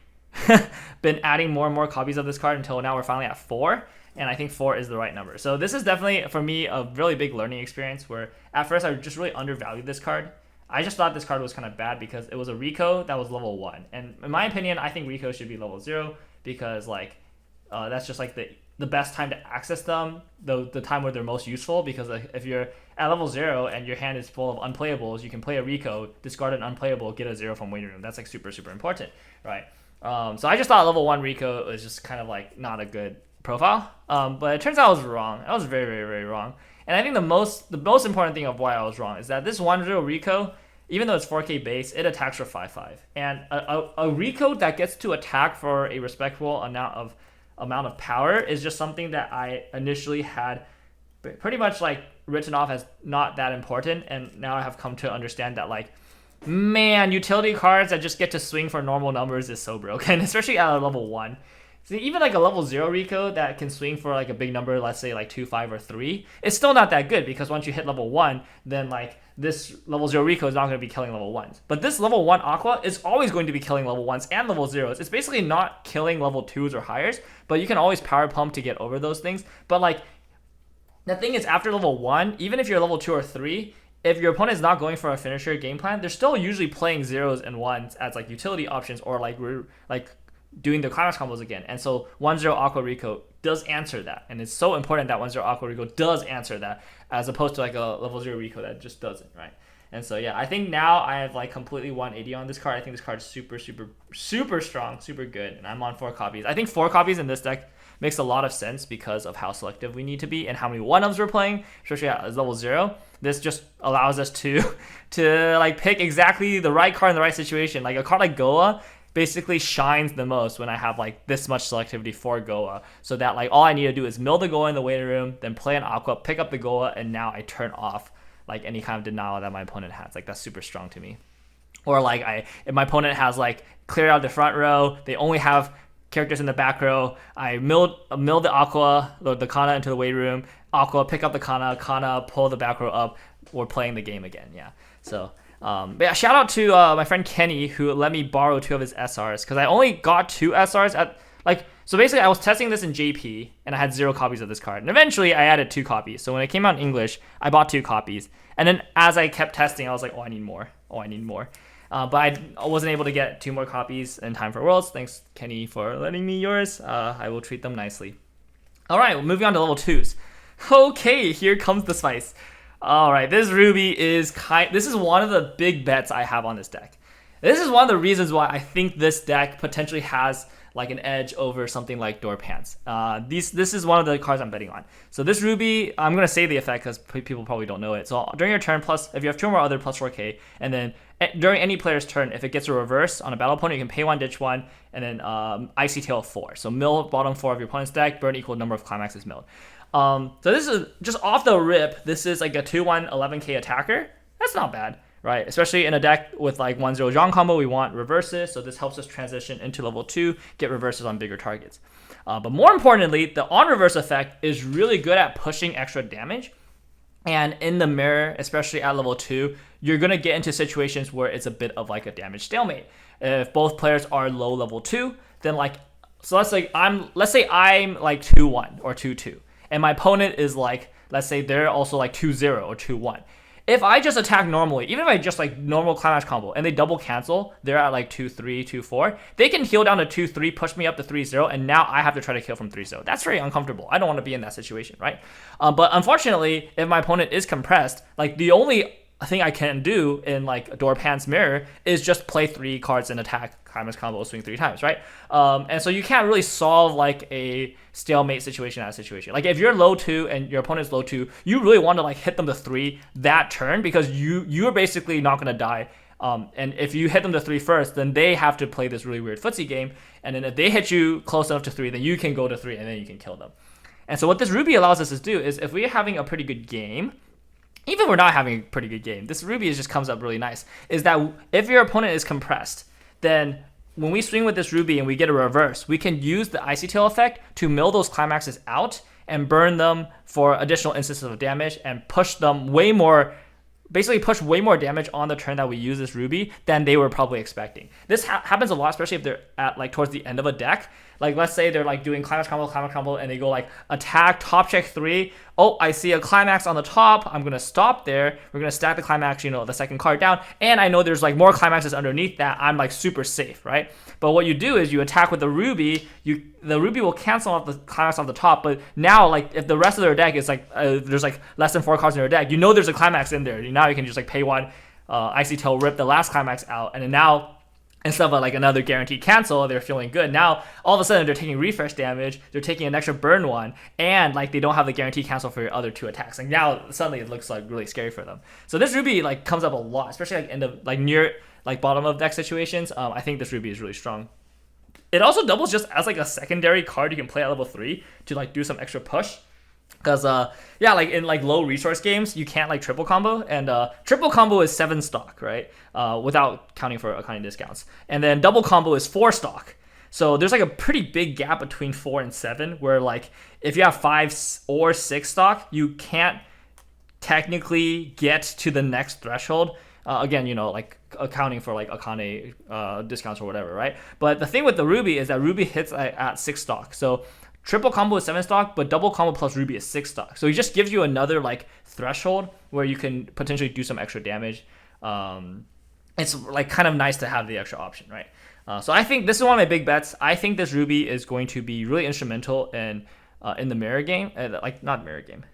been adding more and more copies of this card until now we're finally at 4, and I think 4 is the right number. So this is definitely, for me, a really big learning experience where at first I just really undervalued this card. I just thought this card was kind of bad because it was a Rico that was level 1. And in my opinion, I think Rico should be level 0 because like that's just like the best time to access them, the time where they're most useful, because like, if you're at level 0 and your hand is full of unplayables, you can play a Rico, discard an unplayable, get a 0 from waiting room. That's like super, super important, right? So I just thought level 1 Rico was just kind of like not a good profile, but it turns out I was wrong. I was very, very, very wrong. And I think the most important thing of why I was wrong is that this 1-0 Rico, even though it's 4K base, it attacks for 5/5. And a Rico that gets to attack for a respectable amount of power is just something that I initially had pretty much like written off as not that important, and now I have come to understand that like, man, utility cards that just get to swing for normal numbers is so broken, especially at a level 1. So even like a level 0 Rico that can swing for like a big number, let's say like 2, 5, or 3, it's still not that good because once you hit level 1, then like this level 0 Rico is not going to be killing level 1s. But this level 1 Aqua is always going to be killing level 1s and level 0s. It's basically not killing level 2s or higher, but you can always power pump to get over those things. But like, the thing is, after level 1, even if you're level 2 or 3, if your opponent is not going for a finisher game plan, they're still usually playing 0s and 1s as like utility options or like doing the climax combos again. And so 1-0 Aqua Rico does answer that, and it's so important that 1-0 Aqua Rico does answer that, as opposed to like a level 0 Rico that just doesn't, right? And so yeah, I think now I have like completely 180 on this card. I think this card is super, super, super strong, super good, and I'm on 4 copies. I think 4 copies in this deck makes a lot of sense because of how selective we need to be and how many 1-ofs we're playing, especially at level 0. This just allows us to like pick exactly the right card in the right situation. Like a card like Goa basically shines the most when I have like this much selectivity for Goa, so that like all I need to do is mill the Goa in the waiting room, then play an Aqua, pick up the Goa, and now I turn off like any kind of denial that my opponent has. Like that's super strong to me. Or like if my opponent has like cleared out the front row, they only have characters in the back row, I mill the Aqua, the Kana into the waiting room, Aqua, pick up the Kana, pull the back row up, we're playing the game again. Yeah. So but yeah, shout out to my friend Kenny who let me borrow 2 of his SRs, because I only got 2 SRs at like, so basically I was testing this in JP and I had 0 copies of this card, and eventually I added 2 copies. So when it came out in English, I bought 2 copies, and then as I kept testing, I was like, oh, I need more. But I wasn't able to get 2 more copies in time for Worlds. Thanks, Kenny, for letting me yours. I will treat them nicely. All right, well, moving on to level 2s. Okay, here comes the spice. All right, this Ruby is this is one of the big bets I have on this deck. This is one of the reasons why I think this deck potentially has like an edge over something like Door Pants. This is one of the cards I'm betting on. So this Ruby, I'm gonna say the effect because people probably don't know it. So during your turn, plus if you have 2 or more other plus 4K, and then during any player's turn, if it gets a reverse on a battle opponent, you can pay 1, ditch 1, and then Icy Tail 4. So mill bottom 4 of your opponent's deck, burn equal number of climaxes milled. So this is just off the rip. This is like a 2/1 11K attacker. That's not bad, right? Especially in a deck with like 1-0 Zhang combo, we want reverses. So this helps us transition into level 2, get reverses on bigger targets. But more importantly, the on reverse effect is really good at pushing extra damage. And in the mirror, especially at level 2, you're gonna get into situations where it's a bit of like a damage stalemate. If both players are low level 2, then like, so let's say I'm like 2-1 or 2-2. And my opponent is like, let's say they're also like 2-0 or 2-1. If I just attack normally, even if I just like normal climax combo and they double cancel, they're at like 2-3, 2-4, they can heal down to 2-3, push me up to 3-0, and now I have to try to kill from 3-0. That's very uncomfortable. I don't want to be in that situation, right? But unfortunately, if my opponent is compressed, like the only thing I can do in like Door Pants Mirror is just play 3 cards and attack climax combo, swing 3 times, right? And so you can't really solve like a stalemate situation at a situation. Like if you're low 2 and your opponent's low 2, you really want to like hit them to 3 that turn, because you're basically not gonna die. And if you hit them to 3 first, then they have to play this really weird footsie game. And then if they hit you close enough to 3, then you can go to 3 and then you can kill them. And so what this Ruby allows us to do is, if we're having a pretty good game, even if we're not having a pretty good game, this Ruby just comes up really nice, is that if your opponent is compressed, then when we swing with this Ruby and we get a reverse, we can use the Icy Tail effect to mill those climaxes out and burn them for additional instances of damage and push them way more basically push way more damage on the turn that we use this Ruby than they were probably expecting. This happens a lot, especially if they're at like towards the end of a deck. Like let's say they're like doing climax combo, and they go like attack, top check 3. Oh, I see a climax on the top. I'm gonna stop there. We're gonna stack the climax, you know, the second card down, and I know there's like more climaxes underneath that. I'm like super safe, right? But what you do is you attack with the Ruby. The Ruby will cancel off the climax off the top. But now, like if the rest of their deck is like there's like less than 4 cards in their deck, you know there's a climax in there. Now you can just like pay 1, Icy Tail, rip the last climax out, and then now, instead of like another guaranteed cancel, they're feeling good. Now, all of a sudden, they're taking refresh damage, they're taking an extra burn 1, and like they don't have the guaranteed cancel for your other 2 attacks. Like now, suddenly it looks like really scary for them. So this Ruby like comes up a lot, especially like in the like near like bottom of deck situations. I think this Ruby is really strong. It also doubles just as like a secondary card you can play at level 3 to like do some extra push. Because yeah, like in like low resource games, you can't like triple combo, and triple combo is 7 stock, right? Without counting for accounting discounts. And then double combo is 4 stock. So there's like a pretty big gap between 4 and 7, where like if you have 5 or 6 stock, you can't technically get to the next threshold. Again, you know, like accounting for like Akane discounts or whatever, right? But the thing with the Ruby is that Ruby hits at 6 stock. So triple combo is 7 stock, but double combo plus Ruby is 6 stock. So it just gives you another like threshold where you can potentially do some extra damage. It's like kind of nice to have the extra option, right? So I think this is one of my big bets. I think this Ruby is going to be really instrumental in the mirror game, like not mirror game,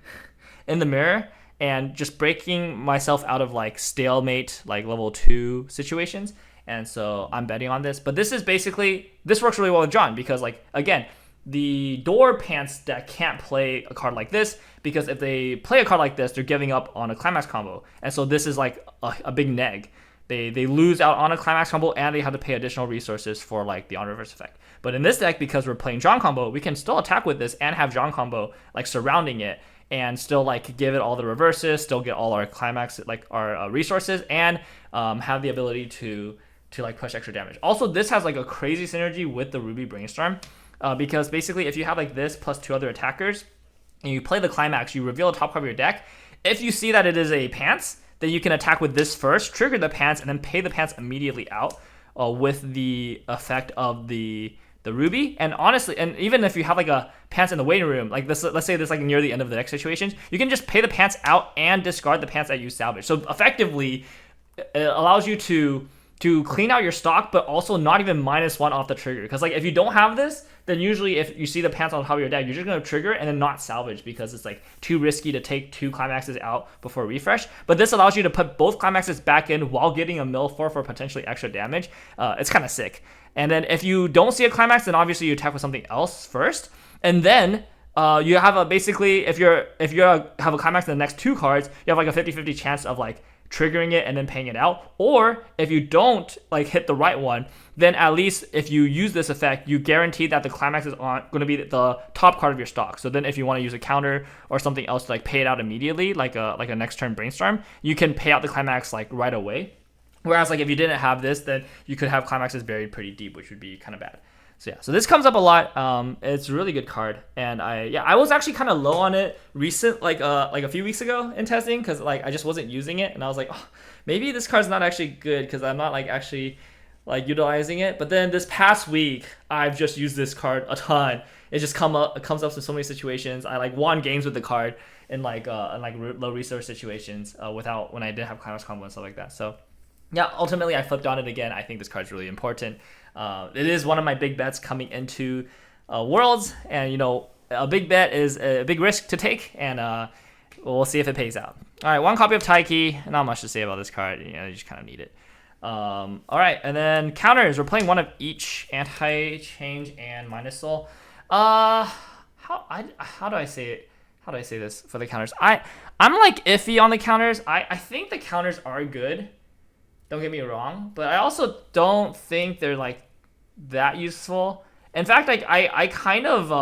in the mirror, and just breaking myself out of like stalemate, like level 2 situations. And so I'm betting on this. But this is basically, this works really well with John because like, again, the door pants deck can't play a card like this because if they play a card like this, they're giving up on a climax combo. And so this is like a big neg. They lose out on a climax combo and they have to pay additional resources for like the on reverse effect. But in this deck, because we're playing John combo, we can still attack with this and have John combo like surrounding it and still like give it all the reverses, still get all our climax, like our resources, and have the ability to like push extra damage. Also, this has like a crazy synergy with the Ruby Brainstorm. Because basically if you have like this plus 2 other attackers and you play the climax, you reveal the top card of your deck. If you see that it is a pants, then you can attack with this first, trigger the pants, and then pay the pants immediately out with the effect of the Ruby. And honestly, and even if you have like a pants in the waiting room, like this, let's say this like near the end of the deck situations, you can just pay the pants out and discard the pants that you salvage. So effectively, it allows you to clean out your stock, but also not even -1 off the trigger. Because like if you don't have this, then usually if you see the pants on top of your deck, you're just going to trigger and then not salvage because it's like too risky to take 2 climaxes out before refresh. But this allows you to put both climaxes back in while getting a mill for potentially extra damage. It's kind of sick. And then if you don't see a climax, then obviously you attack with something else first. And then you have a basically, if you have a climax in the next 2 cards, you have like a 50-50 chance of like triggering it and then paying it out. Or if you don't like hit the right one, then at least if you use this effect, you guarantee that the climax is going to be the top card of your stock. So then if you want to use a counter or something else to like pay it out immediately, like a next turn brainstorm, you can pay out the climax like right away. Whereas like if you didn't have this, then you could have climaxes buried pretty deep, which would be kind of bad. So yeah, so this comes up a lot. It's a really good card, and I was actually kind of low on it like a few weeks ago in testing because like I just wasn't using it, and I was like, oh, maybe this card's not actually good because I'm not like actually like utilizing it. But then this past week, I've just used this card a ton. It just comes up in so many situations. I like won games with the card in like low resource situations when I didn't have climax combo and stuff like that. So yeah, ultimately I flipped on it again. I think this card's really important. It is one of my big bets coming into Worlds, and you know, a big bet is a big risk to take, and we'll see if it pays out. All right, 1 copy of Taiki. Not much to say about this card. You know, you just kind of need it. All right, and then counters. We're playing one of each: anti-change and minus soul. How do I say it? How do I say this for the counters? I'm like iffy on the counters. I think the counters are good. Don't get me wrong, but I also don't think they're like that useful. In fact, like I kind of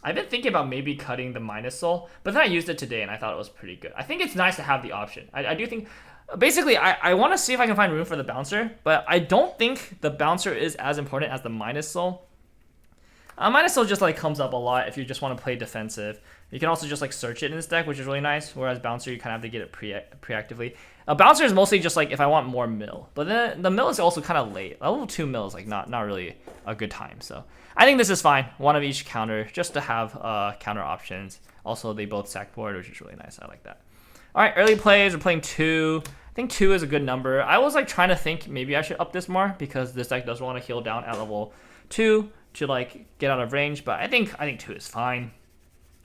I've been thinking about maybe cutting the minus soul, but then I used it today and I thought it was pretty good. I think it's nice to have the option. I do think basically I want to see if I can find room for the bouncer, but I don't think the bouncer is as important as the minus soul. Minus soul just like comes up a lot if you just want to play defensive. You can also just like search it in this deck, which is really nice. Whereas Bouncer, you kind of have to get it preactively. Bouncer is mostly just like if I want more mill, but then the mill is also kind of late. Level 2 mill is like not really a good time. So I think this is fine. One of each counter, just to have counter options. Also, they both sack board, which is really nice. I like that. All right, early plays. We're playing 2. I think 2 is a good number. I was like trying to think maybe I should up this more because this deck does want to heal down at level 2 to like get out of range, but I think 2 is fine.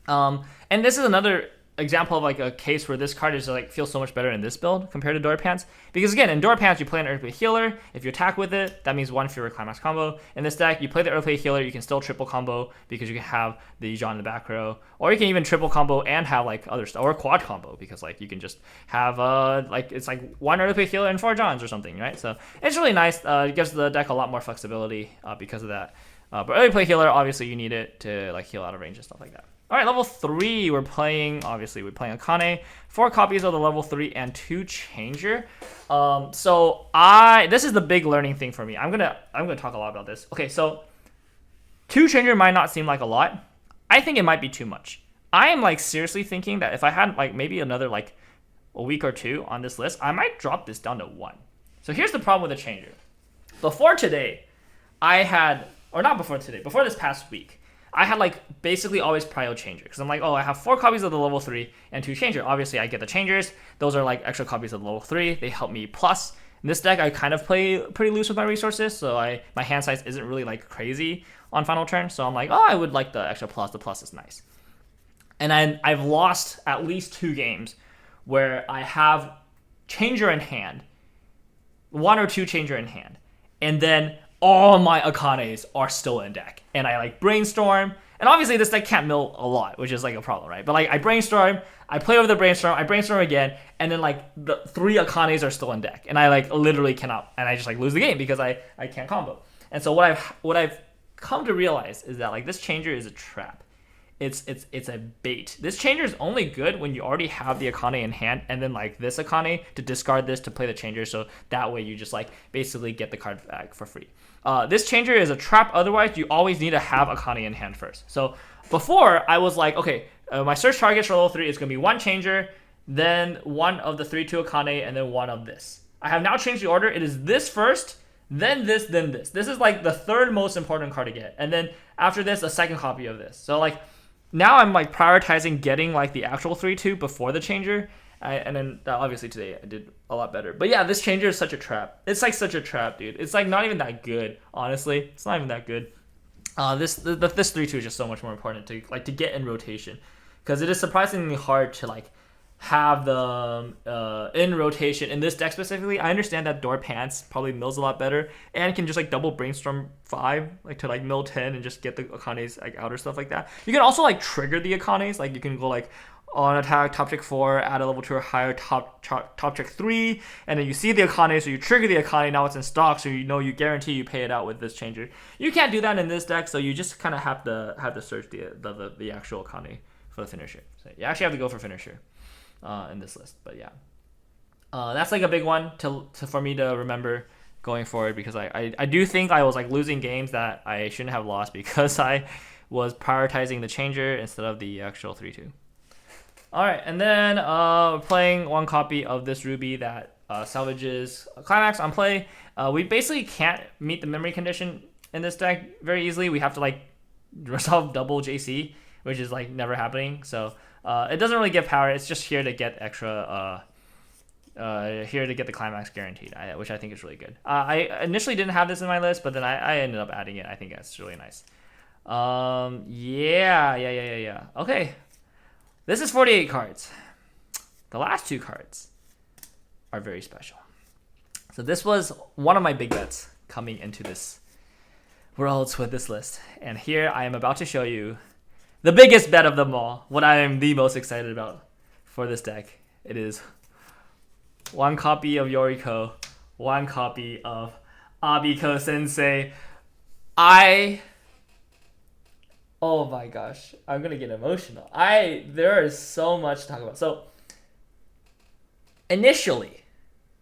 And this is another example of like a case where this card is like feels so much better in this build compared to Door Pants, because again in Door Pants you play an early healer. If you attack with it, that means 1 fewer climax combo. In this deck you play the early healer, you can still triple combo because you can have the John in the back row, or you can even triple combo and have like other stuff, or quad combo because like you can just have like it's like 1 early healer and 4 Johns or something, right? So it's really nice. It gives the deck a lot more flexibility because of that. But early play healer, obviously you need it to like heal out of range and stuff like that. All right, level 3, we're playing Akane, 4 copies of the level 3 and 2 changer. This is the big learning thing for me. I'm gonna talk a lot about this. Okay, so 2 changer might not seem like a lot. I think it might be too much. I am like seriously thinking that if I had like maybe another like a week or 2 on this list, I might drop this down to 1. So here's the problem with the changer. Before today, before this past week, I had like basically always prio changer because I'm like, oh, I have 4 copies of the level 3 and 2 changer. Obviously, I get the changers. Those are like extra copies of the level 3. They help me plus. In this deck, I kind of play pretty loose with my resources, so my hand size isn't really like crazy on final turn. So I'm like, oh, I would like the extra plus. The plus is nice. And I've lost at least 2 games where I have changer in hand, 1 or 2 changer in hand, and then all my Akanes are still in deck. And I like brainstorm. And obviously this deck can't mill a lot, which is like a problem, right? But like I brainstorm, I play over the brainstorm, I brainstorm again, and then like the 3 Akanes are still in deck. And I like literally cannot, and I just like lose the game because I can't combo. And so what I've come to realize is that like this changer is a trap. It's a bait. This changer is only good when you already have the Akane in hand, and then like this Akane to discard this to play the changer, so that way you just like basically get the card back for free. This changer is a trap. Otherwise, you always need to have Akane in hand first. So before, I was like, okay, my search targets for level 3 is going to be 1 changer, then 1 of the 3/2 Akane, and then 1 of this. I have now changed the order. It is this first, then this, then this. This is like the 3rd most important card to get. And then after this, a 2nd copy of this. So like now I'm like prioritizing getting like the actual 3/2 before the changer. And then obviously today I did a lot better. But yeah, this changer is such a trap. It's like such a trap, dude. It's like not even that good, honestly. It's not even that good. This 3/2 is just so much more important to get in rotation, because it is surprisingly hard to like have them in rotation in this deck specifically. I understand that Door Pants probably mills a lot better and can just like double brainstorm 5 like to like mill 10 and just get the Akanes like out or stuff like that. You can also like trigger the Akanes, like you can go like on attack, top check 4, add a level 2 or higher, top check 3, and then you see the Akane, so you trigger the Akane, now it's in stock, so you know you guarantee you pay it out with this changer. You can't do that in this deck, so you just kind of have to search the actual Akane for the finisher. So you actually have to go for finisher in this list, but yeah. That's like a big one for me to remember going forward, because I do think I was like losing games that I shouldn't have lost because I was prioritizing the changer instead of the actual 3/2. All right, and then playing 1 copy of this Ruby that salvages Climax on play. We basically can't meet the memory condition in this deck very easily. We have to like resolve double JC, which is like never happening. So it doesn't really give power. It's just here to get extra, here to get the Climax guaranteed, which I think is really good. I initially didn't have this in my list, but then I ended up adding it. I think that's really nice. Yeah. Okay. This is 48 cards. The last 2 cards are very special. So this was one of my big bets coming into this Worlds with this list. And here I am about to show you the biggest bet of them all, what I am the most excited about for this deck. It is 1 copy of Yoriko, 1 copy of Abiko Sensei. Oh my gosh, I'm gonna get emotional. There is so much to talk about. So initially,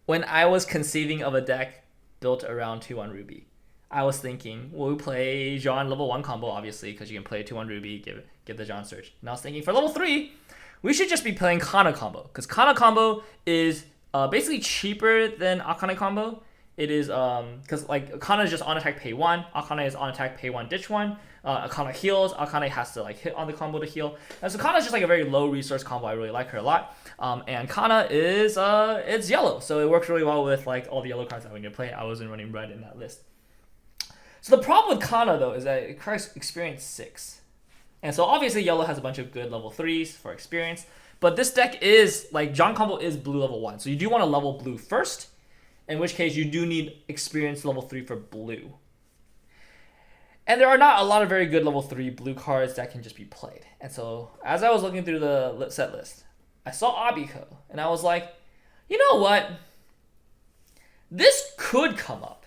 when I was conceiving of a deck built around 2/1 Ruby, I was thinking, well, we play John level 1 combo, obviously, because you can play 2-1 Ruby, give the John Search. And I was thinking, for level 3, we should just be playing Kana combo, because Kana combo is basically cheaper than Akane combo. It is, because like Akane is just on attack pay 1, Akane is on attack pay 1 ditch 1, Akane heals, Akane has to like hit on the combo to heal. And so Kana is just like a very low resource combo. I really like her a lot. And Kana is, it's yellow, so it works really well with like all the yellow cards that we need to play. I wasn't running red in that list. So the problem with Kana though is that it requires experience 6. And so obviously yellow has a bunch of good level 3s for experience, but this deck is, like, John combo is blue level 1. So you do want to level blue first, in which case you do need experience level 3 for blue. And there are not a lot of very good level 3 blue cards that can just be played. And so as I was looking through the set list, I saw Abiko, and I was like, you know what? This could come up.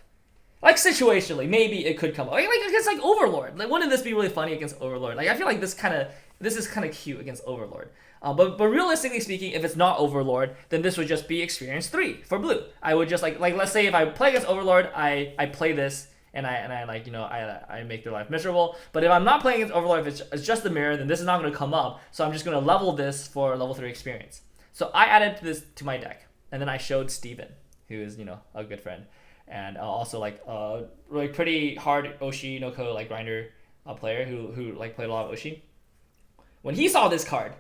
Like, situationally, maybe it could come up. Like against, like, Overlord. Like, wouldn't this be really funny against Overlord? Like, I feel like this is kind of cute against Overlord. But realistically speaking, if it's not Overlord, then this would just be experience 3 for blue. I would just, like let's say if I play against Overlord, I play this, and I like, you know, I make their life miserable. But if I'm not playing against Overlord, if it's just the mirror, then this is not going to come up. So I'm just going to level this for level 3 experience. So I added this to my deck, and then I showed Steven, who is, you know, a good friend, and also like really pretty hard Oshi no Ko like grinder player who like played a lot of Oshi. When he saw this card,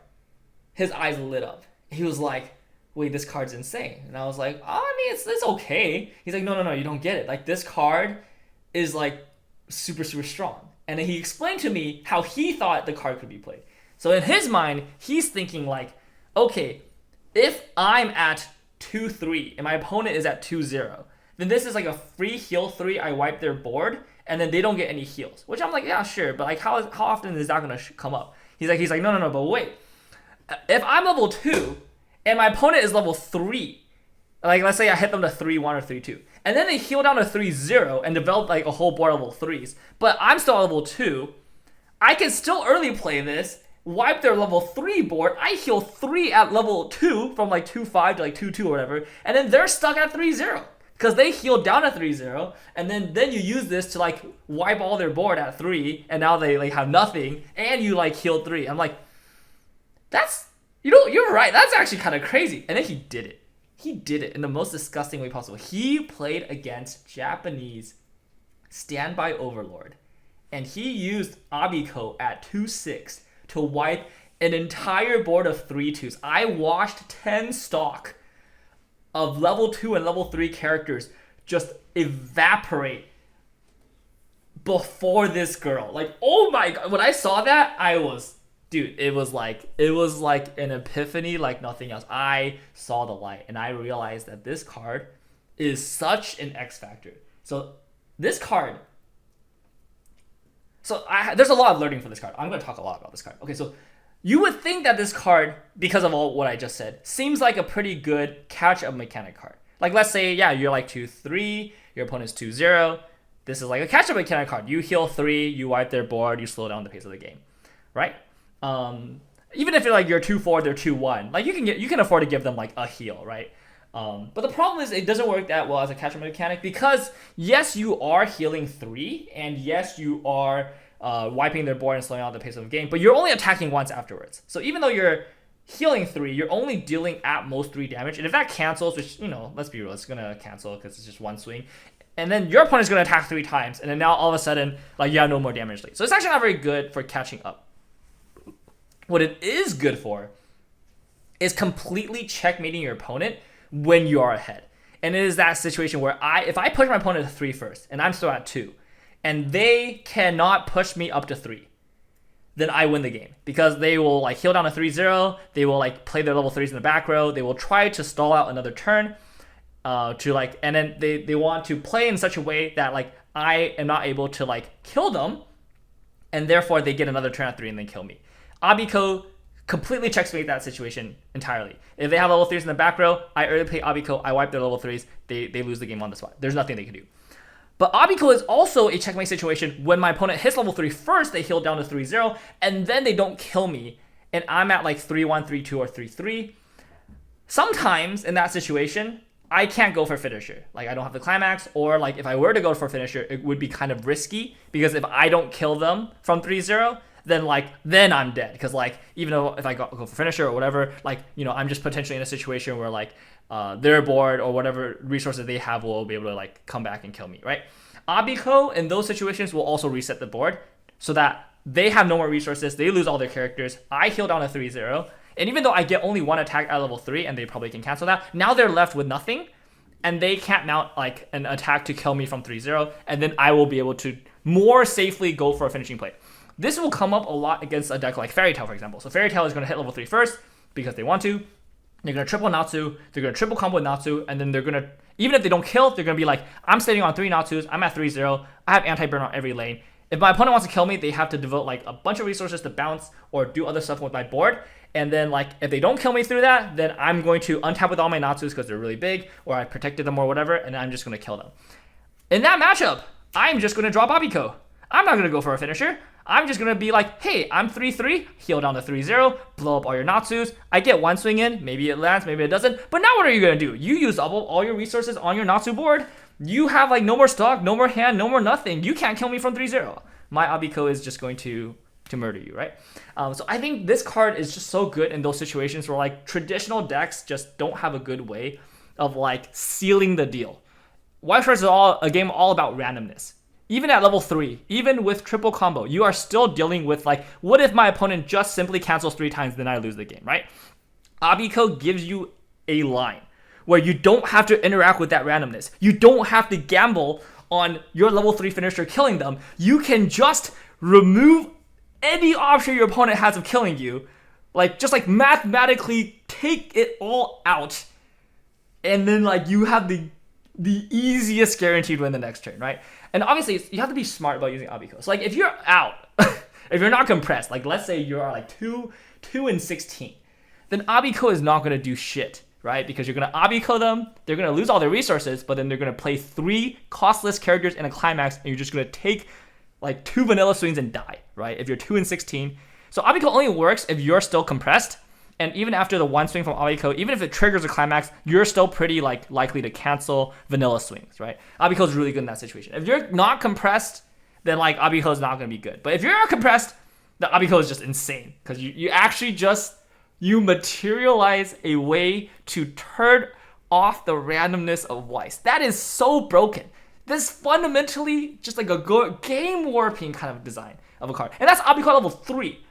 his eyes lit up. He was like, wait, this card's insane. And I was like, oh, I mean, it's okay. He's like, no, you don't get it. Like, this card is like super, super strong. And then he explained to me how he thought the card could be played. So in his mind, he's thinking like, okay, if I'm at 2-3 and my opponent is at 2-0, then this is like a free heal 3. I wipe their board, and then they don't get any heals. Which I'm like, yeah, sure, but like how often is that gonna come up? He's like, no, but wait. If I'm level 2 and my opponent is level 3, like let's say I hit them to 3-1 or 3-2, and then they heal down to 3-0 and develop like a whole board of level 3s, but I'm still level 2, I can still early play this, wipe their level 3 board, I heal 3 at level 2 from like 2-5 to like 2-2 or whatever, and then they're stuck at 3-0. Because they healed down at 3-0, and then you use this to like wipe all their board at 3, and now they like have nothing, and you like healed 3. I'm like, that's, you know, you're right, that's actually kind of crazy. And then he did it. He did it in the most disgusting way possible. He played against Japanese Standby Overlord, and he used Abiko at 2-6 to wipe an entire board of 3-2s. I watched 10 stock of level 2 and level 3 characters just evaporate before this girl. Like, oh my god, when I saw that, I was, dude, it was like an epiphany like nothing else. I saw the light, and I realized that this card is such an X factor. So this card, there's a lot of learning for this card. I'm going to talk a lot about this card. Okay, so you would think that this card, because of all what I just said, seems like a pretty good catch-up mechanic card. Like, let's say, yeah, you're like 2-3, your opponent's 2-0. This is like a catch-up mechanic card. You heal 3, you wipe their board, you slow down the pace of the game, right? Even if you're like you're 2-4, they're 2-1, like you can afford to give them like a heal, right? But the problem is it doesn't work that well as a catch-up mechanic because yes, you are healing 3, and yes, you are wiping their board and slowing down the pace of the game, but you're only attacking once afterwards. So even though you're healing 3, you're only dealing at most 3 damage, and if that cancels, which, you know, let's be real, it's gonna cancel because it's just one swing, and then your opponent's gonna attack 3 times, and then now all of a sudden, like, you have no more damage lead. So it's actually not very good for catching up. What it is good for is completely checkmating your opponent when you are ahead. And it is that situation where if I push my opponent to 3 first, and I'm still at 2, and they cannot push me up to 3, then I win the game. Because they will like heal down to 3-0, they will like play their level 3s in the back row, they will try to stall out another turn, and then they want to play in such a way that like I am not able to like kill them, and therefore they get another turn at 3 and then kill me. Abiko completely checkmate that situation entirely. If they have level 3s in the back row, I early play Abiko, I wipe their level 3s, they lose the game on the spot. There's nothing they can do. But Abiko is also a checkmate situation when my opponent hits level 3 first, they heal down to 3-0, and then they don't kill me, and I'm at like 3-1, 3-2, or 3-3. Sometimes in that situation, I can't go for finisher. Like, I don't have the climax, or like if I were to go for finisher, it would be kind of risky because if I don't kill them from 3-0, then I'm dead. Because like, even though if I go for finisher or whatever, like, you know, I'm just potentially in a situation where like their board or whatever resources they have will be able to like come back and kill me, right? Abiko in those situations will also reset the board so that they have no more resources, they lose all their characters, I heal down to 3-0, and even though I get only one attack at level 3 and they probably can cancel that, now they're left with nothing and they can't mount like an attack to kill me from 3-0, and then I will be able to more safely go for a finishing play. This will come up a lot against a deck like Fairy Tail, for example. So Fairy Tail is going to hit level 3 first because they want to. They're going to triple Natsu, they're going to triple combo with Natsu, and then they're going to, even if they don't kill, they're going to be like, I'm standing on 3 Natsus, I'm at 3-0, I have anti-burn on every lane. If my opponent wants to kill me, they have to devote like a bunch of resources to bounce or do other stuff with my board. And then like, if they don't kill me through that, then I'm going to untap with all my Natsus because they're really big, or I protected them or whatever, and I'm just going to kill them. In that matchup, I'm just going to draw Abiko. I'm not going to go for a finisher. I'm just going to be like, hey, I'm 3-3, heal down to 3-0, blow up all your Natsus. I get one swing in, maybe it lands, maybe it doesn't. But now what are you going to do? You use all your resources on your Natsu board. You have like no more stock, no more hand, no more nothing. You can't kill me from 3-0. My Abiko is just going to murder you, right? So I think this card is just so good in those situations where like traditional decks just don't have a good way of like sealing the deal. Weiss Schwarz is a game all about randomness. Even at level 3, even with triple combo, you are still dealing with like, what if my opponent just simply cancels 3 times, then I lose the game, right? Abiko gives you a line where you don't have to interact with that randomness. You don't have to gamble on your level 3 finisher killing them. You can just remove any option your opponent has of killing you, like just like mathematically take it all out, and then like you have the easiest guaranteed win the next turn, right? And obviously you have to be smart about using Abiko. So like if you're out, if you're not compressed, like let's say you are like 2-16, then Abiko is not going to do shit, right? Because you're going to Abiko them, they're going to lose all their resources, but then they're going to play 3 costless characters in a climax, and you're just going to take like 2 vanilla swings and die, right? If you're 2-16. So Abiko only works if you're still compressed, and even after the 1 swing from Abiko, even if it triggers a climax, you're still pretty like likely to cancel vanilla swings, right? Abiko is really good in that situation. If you're not compressed, then like Abiko is not going to be good. But if you're compressed, the Abiko is just insane because you actually just materialize a way to turn off the randomness of Weiss. That is so broken. This fundamentally just like a game warping kind of design of a card. And that's Abiko level 3.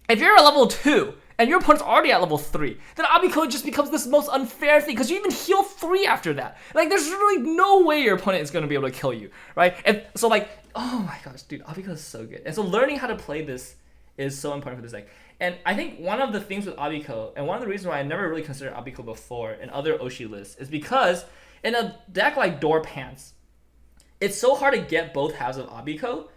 If you're a level 2 and your opponent's already at level 3, then Abiko just becomes this most unfair thing because you even heal 3 after that. Like there's really no way your opponent is going to be able to kill you, right? And so like, oh my gosh, dude, Abiko is so good. And so learning how to play this is so important for this deck. And I think one of the things with Abiko, and one of the reasons why I never really considered Abiko before in other Oshi lists, is because in a deck like Door Pants, it's so hard to get both halves of Abiko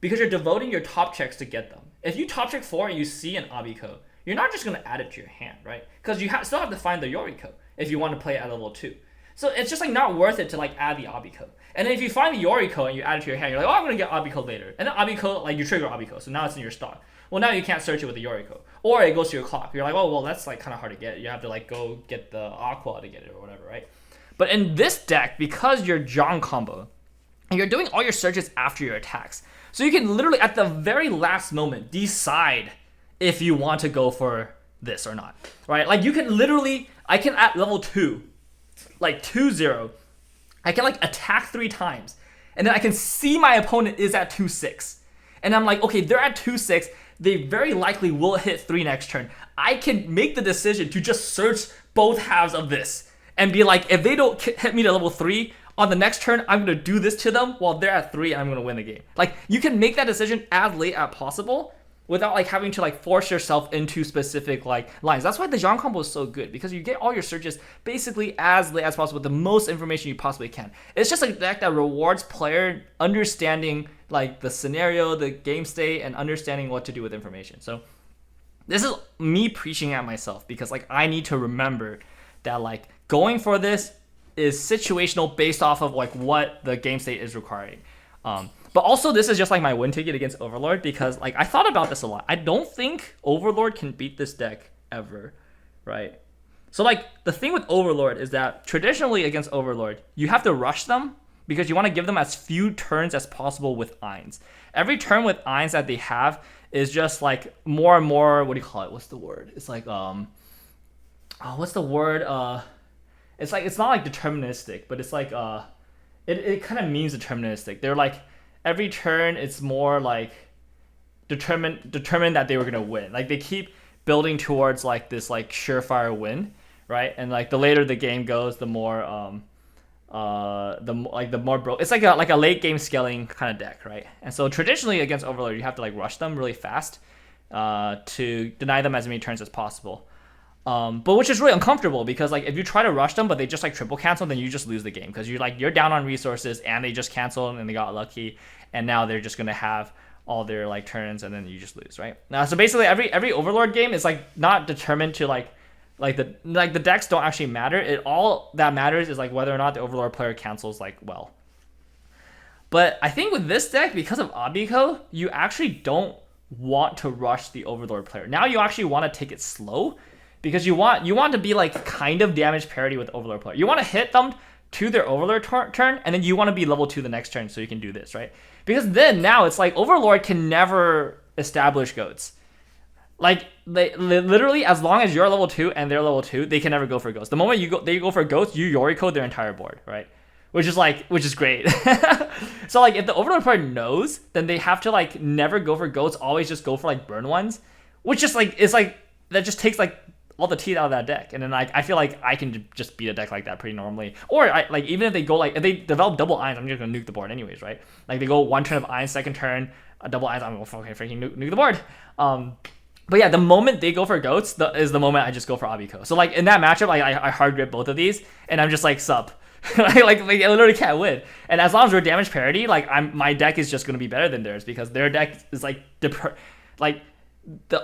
because you're devoting your top checks to get them. If you top check 4 and you see an Abiko, you're not just going to add it to your hand, right? Because you still have to find the Yoriko if you want to play at level 2. So it's just like not worth it to like add the Abiko. And then if you find the Yoriko and you add it to your hand, you're like, oh, I'm going to get Abiko later. And then Abiko, like you trigger Abiko, so now it's in your stock. Well, now you can't search it with the Yoriko. Or it goes to your clock. You're like, oh, well, that's like kind of hard to get. You have to like go get the Aqua to get it or whatever, right? But in this deck, because you're John combo, and you're doing all your searches after your attacks, so you can literally at the very last moment decide if you want to go for this or not, right? Like you can literally, I can at level 2, like 2-0, I can like attack 3 times, and then I can see my opponent is at 2-6, and I'm like, okay, they're at 2-6, they very likely will hit 3 next turn. I can make the decision to just search both halves of this and be like, if they don't hit me to level 3, on the next turn, I'm going to do this to them while they're at 3 and I'm going to win the game. Like, you can make that decision as late as possible without like having to like force yourself into specific like lines. That's why the Jean combo is so good, because you get all your searches basically as late as possible with the most information you possibly can. It's just a deck that rewards player understanding like the scenario, the game state, and understanding what to do with information. So this is me preaching at myself because like I need to remember that like going for this is situational based off of like what the game state is requiring. But also this is just like my win ticket against Overlord, because like I thought about this a lot. I don't think Overlord can beat this deck ever, right? So like the thing with Overlord is that traditionally against Overlord, you have to rush them because you want to give them as few turns as possible with Eins. Every turn with Eins that they have is just like more and more, what do you call it? What's the word? It's like what's the word? It's like, it's not like deterministic, but it's like it kind of means deterministic. They're like every turn it's more like determined that they were gonna win. Like they keep building towards like this like surefire win, right? And like the later the game goes, the more it's like a late game scaling kind of deck, right? And so traditionally against Overlord, you have to like rush them really fast to deny them as many turns as possible. But which is really uncomfortable because like if you try to rush them but they just like triple cancel, then you just lose the game because you're down on resources and they just canceled and they got lucky and now they're just gonna have all their like turns and then you just lose, right? Now so basically every Overlord game is like not determined to like the decks don't actually matter. All that matters is like whether or not the Overlord player cancels like well. But I think with this deck, because of Abiko, you actually don't want to rush the Overlord player. Now you actually want to take it slow because you want to be like kind of damage parity with Overlord player. You want to hit them to their Overlord turn and then you want to be level 2 the next turn so you can do this, right? Because then now it's like Overlord can never establish goats. Like they literally, as long as you're level 2 and they're level 2, they can never go for ghosts. The moment they go for ghosts, you Yori code their entire board, right? Which is great. So like if the Overlord player knows, then they have to like never go for ghosts, always just go for like burn ones, which just like is like that just takes like all the teeth out of that deck. And then like I feel like I can just beat a deck like that pretty normally. Or like even if they go like if they develop double Eins, I'm just gonna nuke the board anyways, right? Like they go one turn of Eins, second turn a double Eins, I'm gonna okay, freaking nuke the board. But yeah, the moment they go for goats is the moment I just go for Abiko. So like in that matchup, I hard grip both of these, and I'm just like sup. like I literally can't win. And as long as we're damage parity, like my deck is just gonna be better than theirs because their deck is like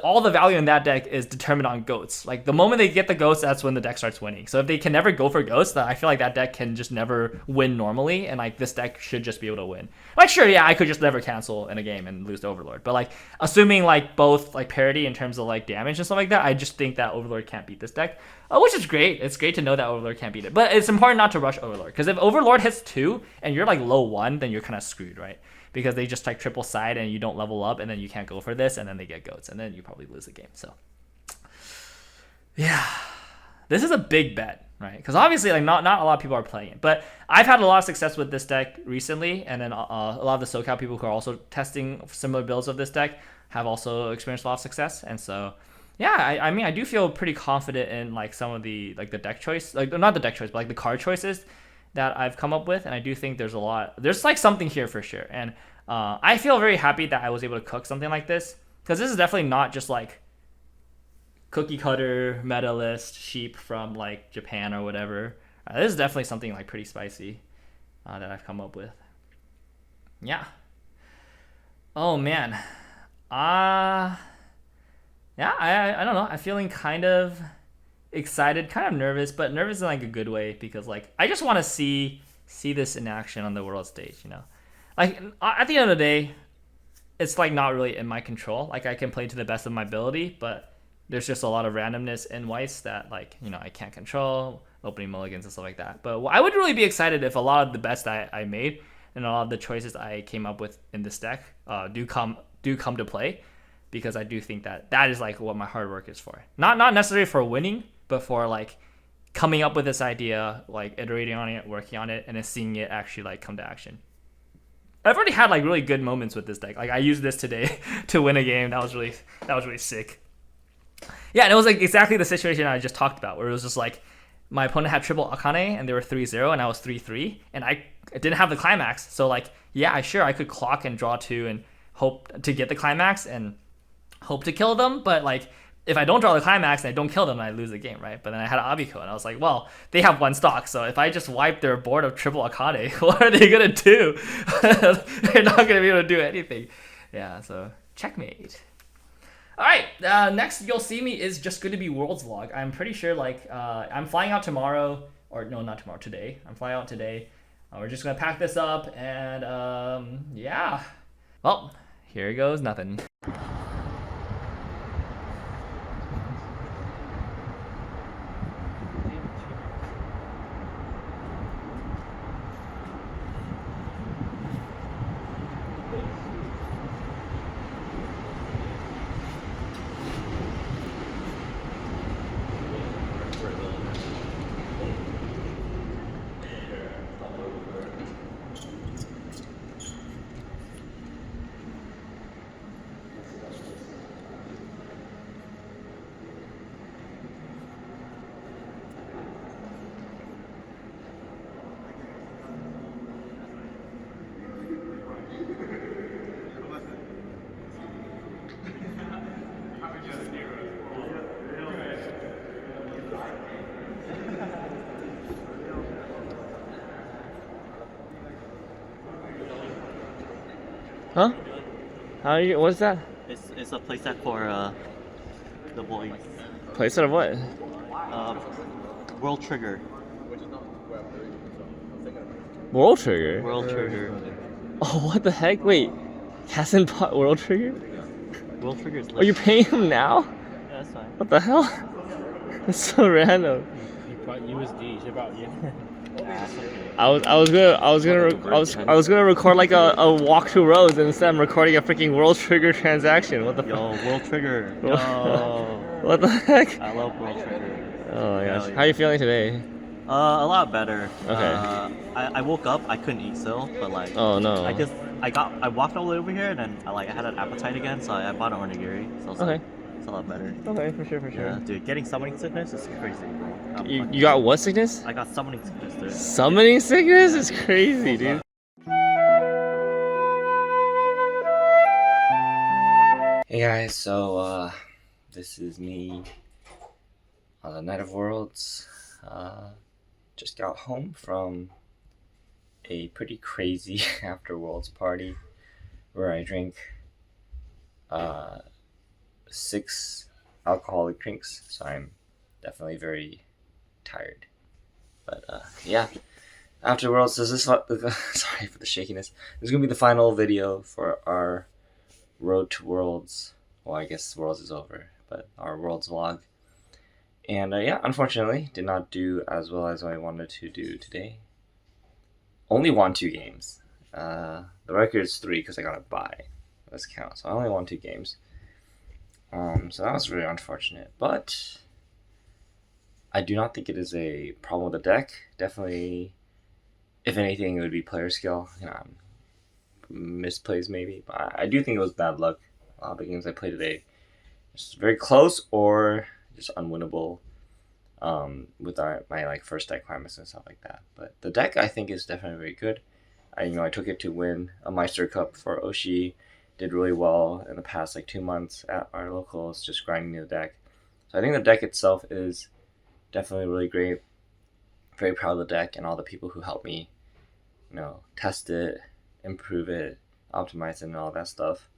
all the value in that deck is determined on goats. Like the moment they get the goats, that's when the deck starts winning. So if they can never go for goats, then I feel like that deck can just never win normally, and like this deck should just be able to win. Like sure, yeah, I could just never cancel in a game and lose to Overlord, but like assuming like both like parity in terms of like damage and stuff like that, I just think that Overlord can't beat this deck, which is great. It's great to know that Overlord can't beat it, but it's important not to rush Overlord because if Overlord hits 2 and you're like low 1, then you're kind of screwed, right? Because they just like triple side and you don't level up and then you can't go for this and then they get goats and then you probably lose the game. So yeah, this is a big bet, right? Because obviously like not a lot of people are playing it, but I've had a lot of success with this deck recently, and then a lot of the SoCal people who are also testing similar builds of this deck have also experienced a lot of success. And so yeah, I mean I do feel pretty confident in like some of the like the deck choice, like not the deck choice, but like the card choices that I've come up with, and I do think there's like something here for sure. And I feel very happy that I was able to cook something like this, because this is definitely not just like cookie cutter meta list sheep from like Japan or whatever. This is definitely something like pretty spicy that I've come up with. Yeah. Oh man. Yeah, I don't know. I'm feeling kind of excited, kind of nervous, but nervous in like a good way, because like I just want to see this in action on the world stage, you know. Like at the end of the day, it's like not really in my control. Like I can play to the best of my ability, but there's just a lot of randomness in Weiss that like, you know, I can't control, opening mulligans and stuff like that. But I would really be excited if a lot of the best I made and a lot of the choices I came up with in this deck do come to play, because I do think that is like what my hard work is for. Not necessarily for winning, but for like coming up with this idea, like iterating on it, working on it, and then seeing it actually like come to action. I've already had like really good moments with this deck. Like I used this today to win a game. That was really sick. Yeah, and it was like exactly the situation I just talked about, where it was just like my opponent had triple Akane and they were 3-0 and I was 3-3 and I didn't have the climax. So like, yeah, I could clock and draw 2 and hope to get the climax and hope to kill them, but like if I don't draw the climax and I don't kill them, I lose the game, right? But then I had Abiko, and I was like, well, they have 1 stock, so if I just wipe their board of triple Akane, what are they gonna do? They're not gonna be able to do anything. Yeah, so checkmate. All right, next you'll see me is just going to be Worlds Vlog. I'm pretty sure like I'm flying out tomorrow, or no, not tomorrow, today. I'm flying out today. We're just gonna pack this up, and yeah. Well, here goes nothing. Huh? How are you? What's that? It's a playset for the boys. Playset of what? World Trigger. World Trigger? World Trigger. Oh, what the heck? Wait, hasn't bought World Trigger? World Trigger is Oh, you're paying him now? Yeah, that's fine. What the hell? That's so random. You brought USD. She brought you. I was gonna record like a walk to Rhodes, and instead I'm recording a freaking World Trigger transaction. What the Yo, World Trigger. Yo. What the heck? I love World Trigger. Oh my gosh. Yeah. How are you feeling today? A lot better. Okay. I woke up, I couldn't eat still, but like. Oh no. I walked all the way over here, and then I had an appetite again, so I bought an onigiri. So it's Okay. like, it's a lot better. Okay, for sure. Yeah, dude, getting summoning sickness is crazy, bro. You got what sickness? I got summoning sickness, dude. Summoning sickness is crazy, dude. Hey guys, so this is me on the Night of Worlds. Just got home from a pretty crazy after Worlds party where I drank 6 alcoholic drinks, so I'm definitely very tired. But yeah, after Worlds, sorry for the shakiness. This is gonna be the final video for our Road to Worlds. Well, I guess Worlds is over, but our Worlds vlog. And yeah, unfortunately, did not do as well as I wanted to do today. Only won 2 games. The record is 3 because I got a bye. Let's count. So I only won 2 games. So that was really unfortunate. But I do not think it is a problem with the deck. Definitely, if anything, it would be player skill. You know, misplays maybe. But I do think it was bad luck. A lot of the games I played today, just very close or just unwinnable. With my like first deck climax and stuff like that. But the deck I think is definitely very good. I took it to win a Meister Cup for Oshi. Did really well in the past like 2 months at our locals, just grinding the deck. So I think the deck itself is definitely really great. Very proud of the deck and all the people who helped me, test it, improve it, optimize it, and all that stuff.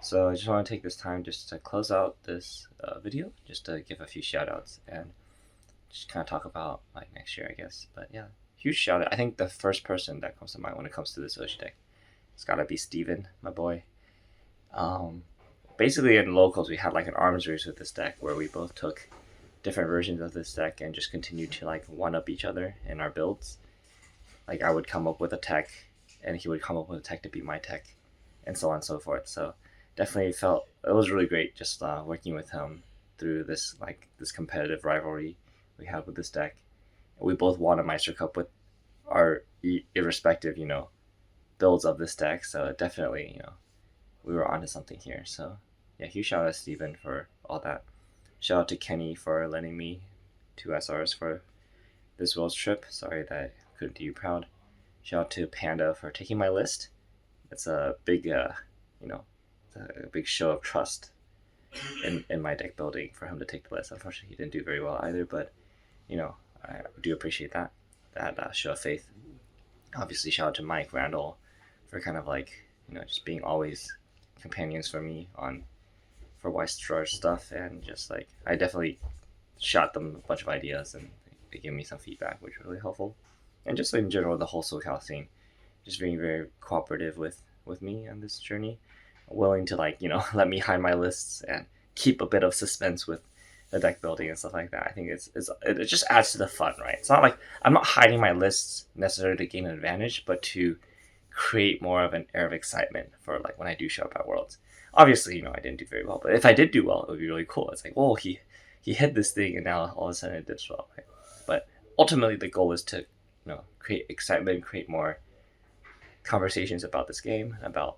So I just want to take this time just to close out this video, just to give a few shout outs and just kind of talk about like next year, I guess. But yeah, huge shout out. I think the first person that comes to mind when it comes to this Oshi deck, it's gotta be Steven, my boy. Basically in locals we had like an arms race with this deck where we both took different versions of this deck and just continued to like one up each other in our builds. Like I would come up with a tech and he would come up with a tech to beat my tech, and so on and so forth. So definitely felt it was really great just working with him through this competitive rivalry we had with this deck. We both won a Meister Cup with our irrespective, builds of this deck. So definitely, we were onto something here. So yeah, huge shout out to Steven for all that. Shout out to Kenny for lending me 2 SRs for this World's trip. Sorry that I couldn't do you proud. Shout out to Panda for taking my list. It's a big, a big show of trust in my deck building for him to take the list. Unfortunately, he didn't do very well either, but I do appreciate that show of faith. Obviously, shout out to Mike Randall for kind of like just being always companions for me for Weiss Schwarz stuff, and just like I definitely shot them a bunch of ideas and they gave me some feedback, which was really helpful. And just in general, the whole SoCal scene, just being very cooperative with me on this journey, willing to let me hide my lists and keep a bit of suspense with the deck building and stuff like that. I think it just adds to the fun, right? It's not like I'm not hiding my lists necessarily to gain an advantage, but to create more of an air of excitement for like when I do show up at Worlds. Obviously, I didn't do very well, but if I did do well, it would be really cool. It's like, oh, he hit this thing and now all of a sudden it did well, right? But ultimately the goal is to create excitement, create more conversations about this game, about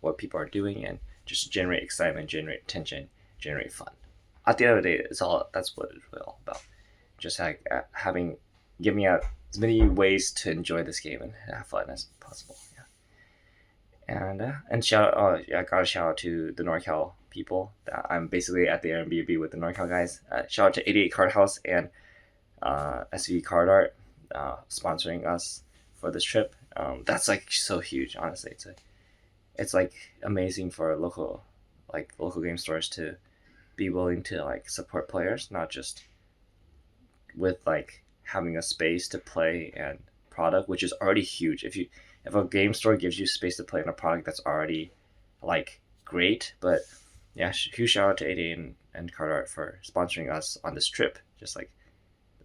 what people are doing, and just generate excitement, generate tension, generate fun. At the end of the day, that's what it's really all about. Just like give me as many ways to enjoy this game and have fun as possible. Yeah. And shout out, I got a shout out to the NorCal people. I'm basically at the Airbnb with the NorCal guys. Shout out to 88 Card House and SV Card Art sponsoring us for this trip. That's like so huge. Honestly, it's like amazing for local game stores to be willing to like support players, not just with like having a space to play and product, which is already huge. If a game store gives you space to play on a product, that's already like great. But yeah, huge shout out to 88 and Card Art for sponsoring us on this trip. Just like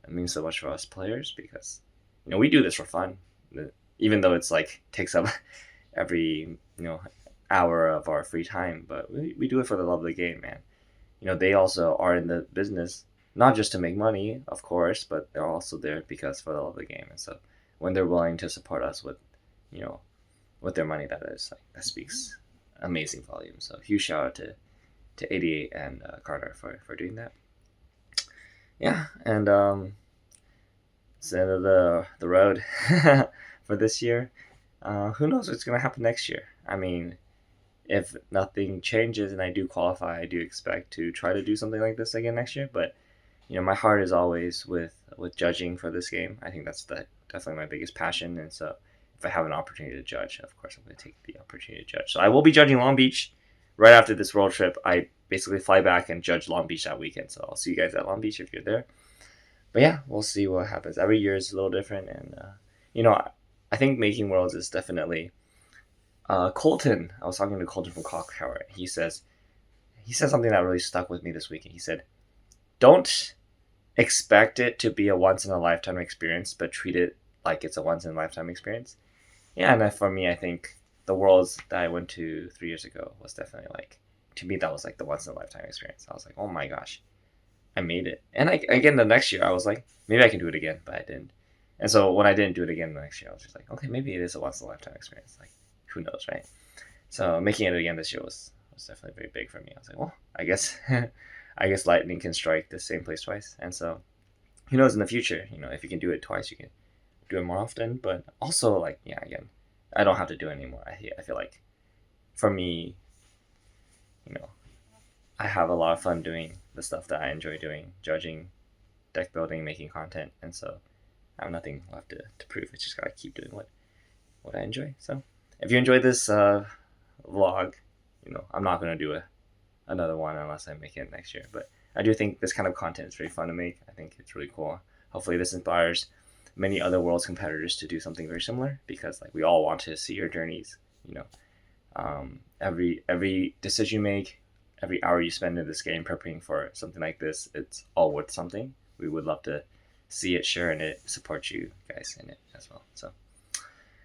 it means so much for us players because we do this for fun, even though it's like takes up every hour of our free time. But we do it for the love of the game, man. They also are in the business not just to make money, of course, but they're also there because for the love of the game. And so when they're willing to support us with with their money, that speaks amazing volume. So huge shout out to 88 and Carter for doing that. Yeah, and it's the end of the road for this year. Who knows what's gonna happen next year? I mean, if nothing changes and I do qualify, I do expect to try to do something like this again next year. But my heart is always with judging for this game. I think that's definitely my biggest passion. And so if I have an opportunity to judge, of course I'm going to take the opportunity to judge. So I will be judging Long Beach right after this world trip. I basically fly back and judge Long Beach that weekend. So I'll see you guys at Long Beach if you're there. But yeah, we'll see what happens. Every year is a little different. And, I think making worlds is definitely... Colton, I was talking to Colton from Clock Tower. He said something that really stuck with me this weekend. He said, don't expect it to be a once-in-a-lifetime experience, but treat it like it's a once-in-a-lifetime experience. Yeah, and for me, I think the worlds that I went to 3 years ago was definitely to me, that was like the once-in-a-lifetime experience. I was like, oh my gosh, I made it. And again, the next year, I was like, maybe I can do it again, but I didn't. And so when I didn't do it again the next year, I was just like, okay, maybe it is a once-in-a-lifetime experience. Like, who knows, right? So making it again this year was definitely very big for me. I was like, well, I guess lightning can strike the same place twice. And so who knows in the future, if you can do it twice, you can do it more often. But also again, I don't have to do it anymore. I feel like for me, I have a lot of fun doing the stuff that I enjoy doing, judging, deck building, making content. And so I have nothing left to prove. It's just gotta keep doing what I enjoy. So if you enjoyed this vlog, I'm not going to do another one unless I make it next year. But I do think this kind of content is very fun to make. I think it's really cool. Hopefully this inspires many other Worlds competitors to do something very similar because we all want to see your journeys. Every decision you make, every hour you spend in this game prepping for something like this, it's all worth something. We would love to see it, share in it, support you guys in it as well. So.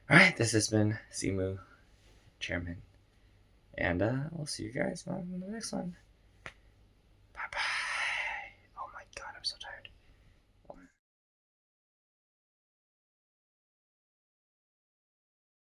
Alright, this has been Simu, Chairman, and we'll see you guys on the next one.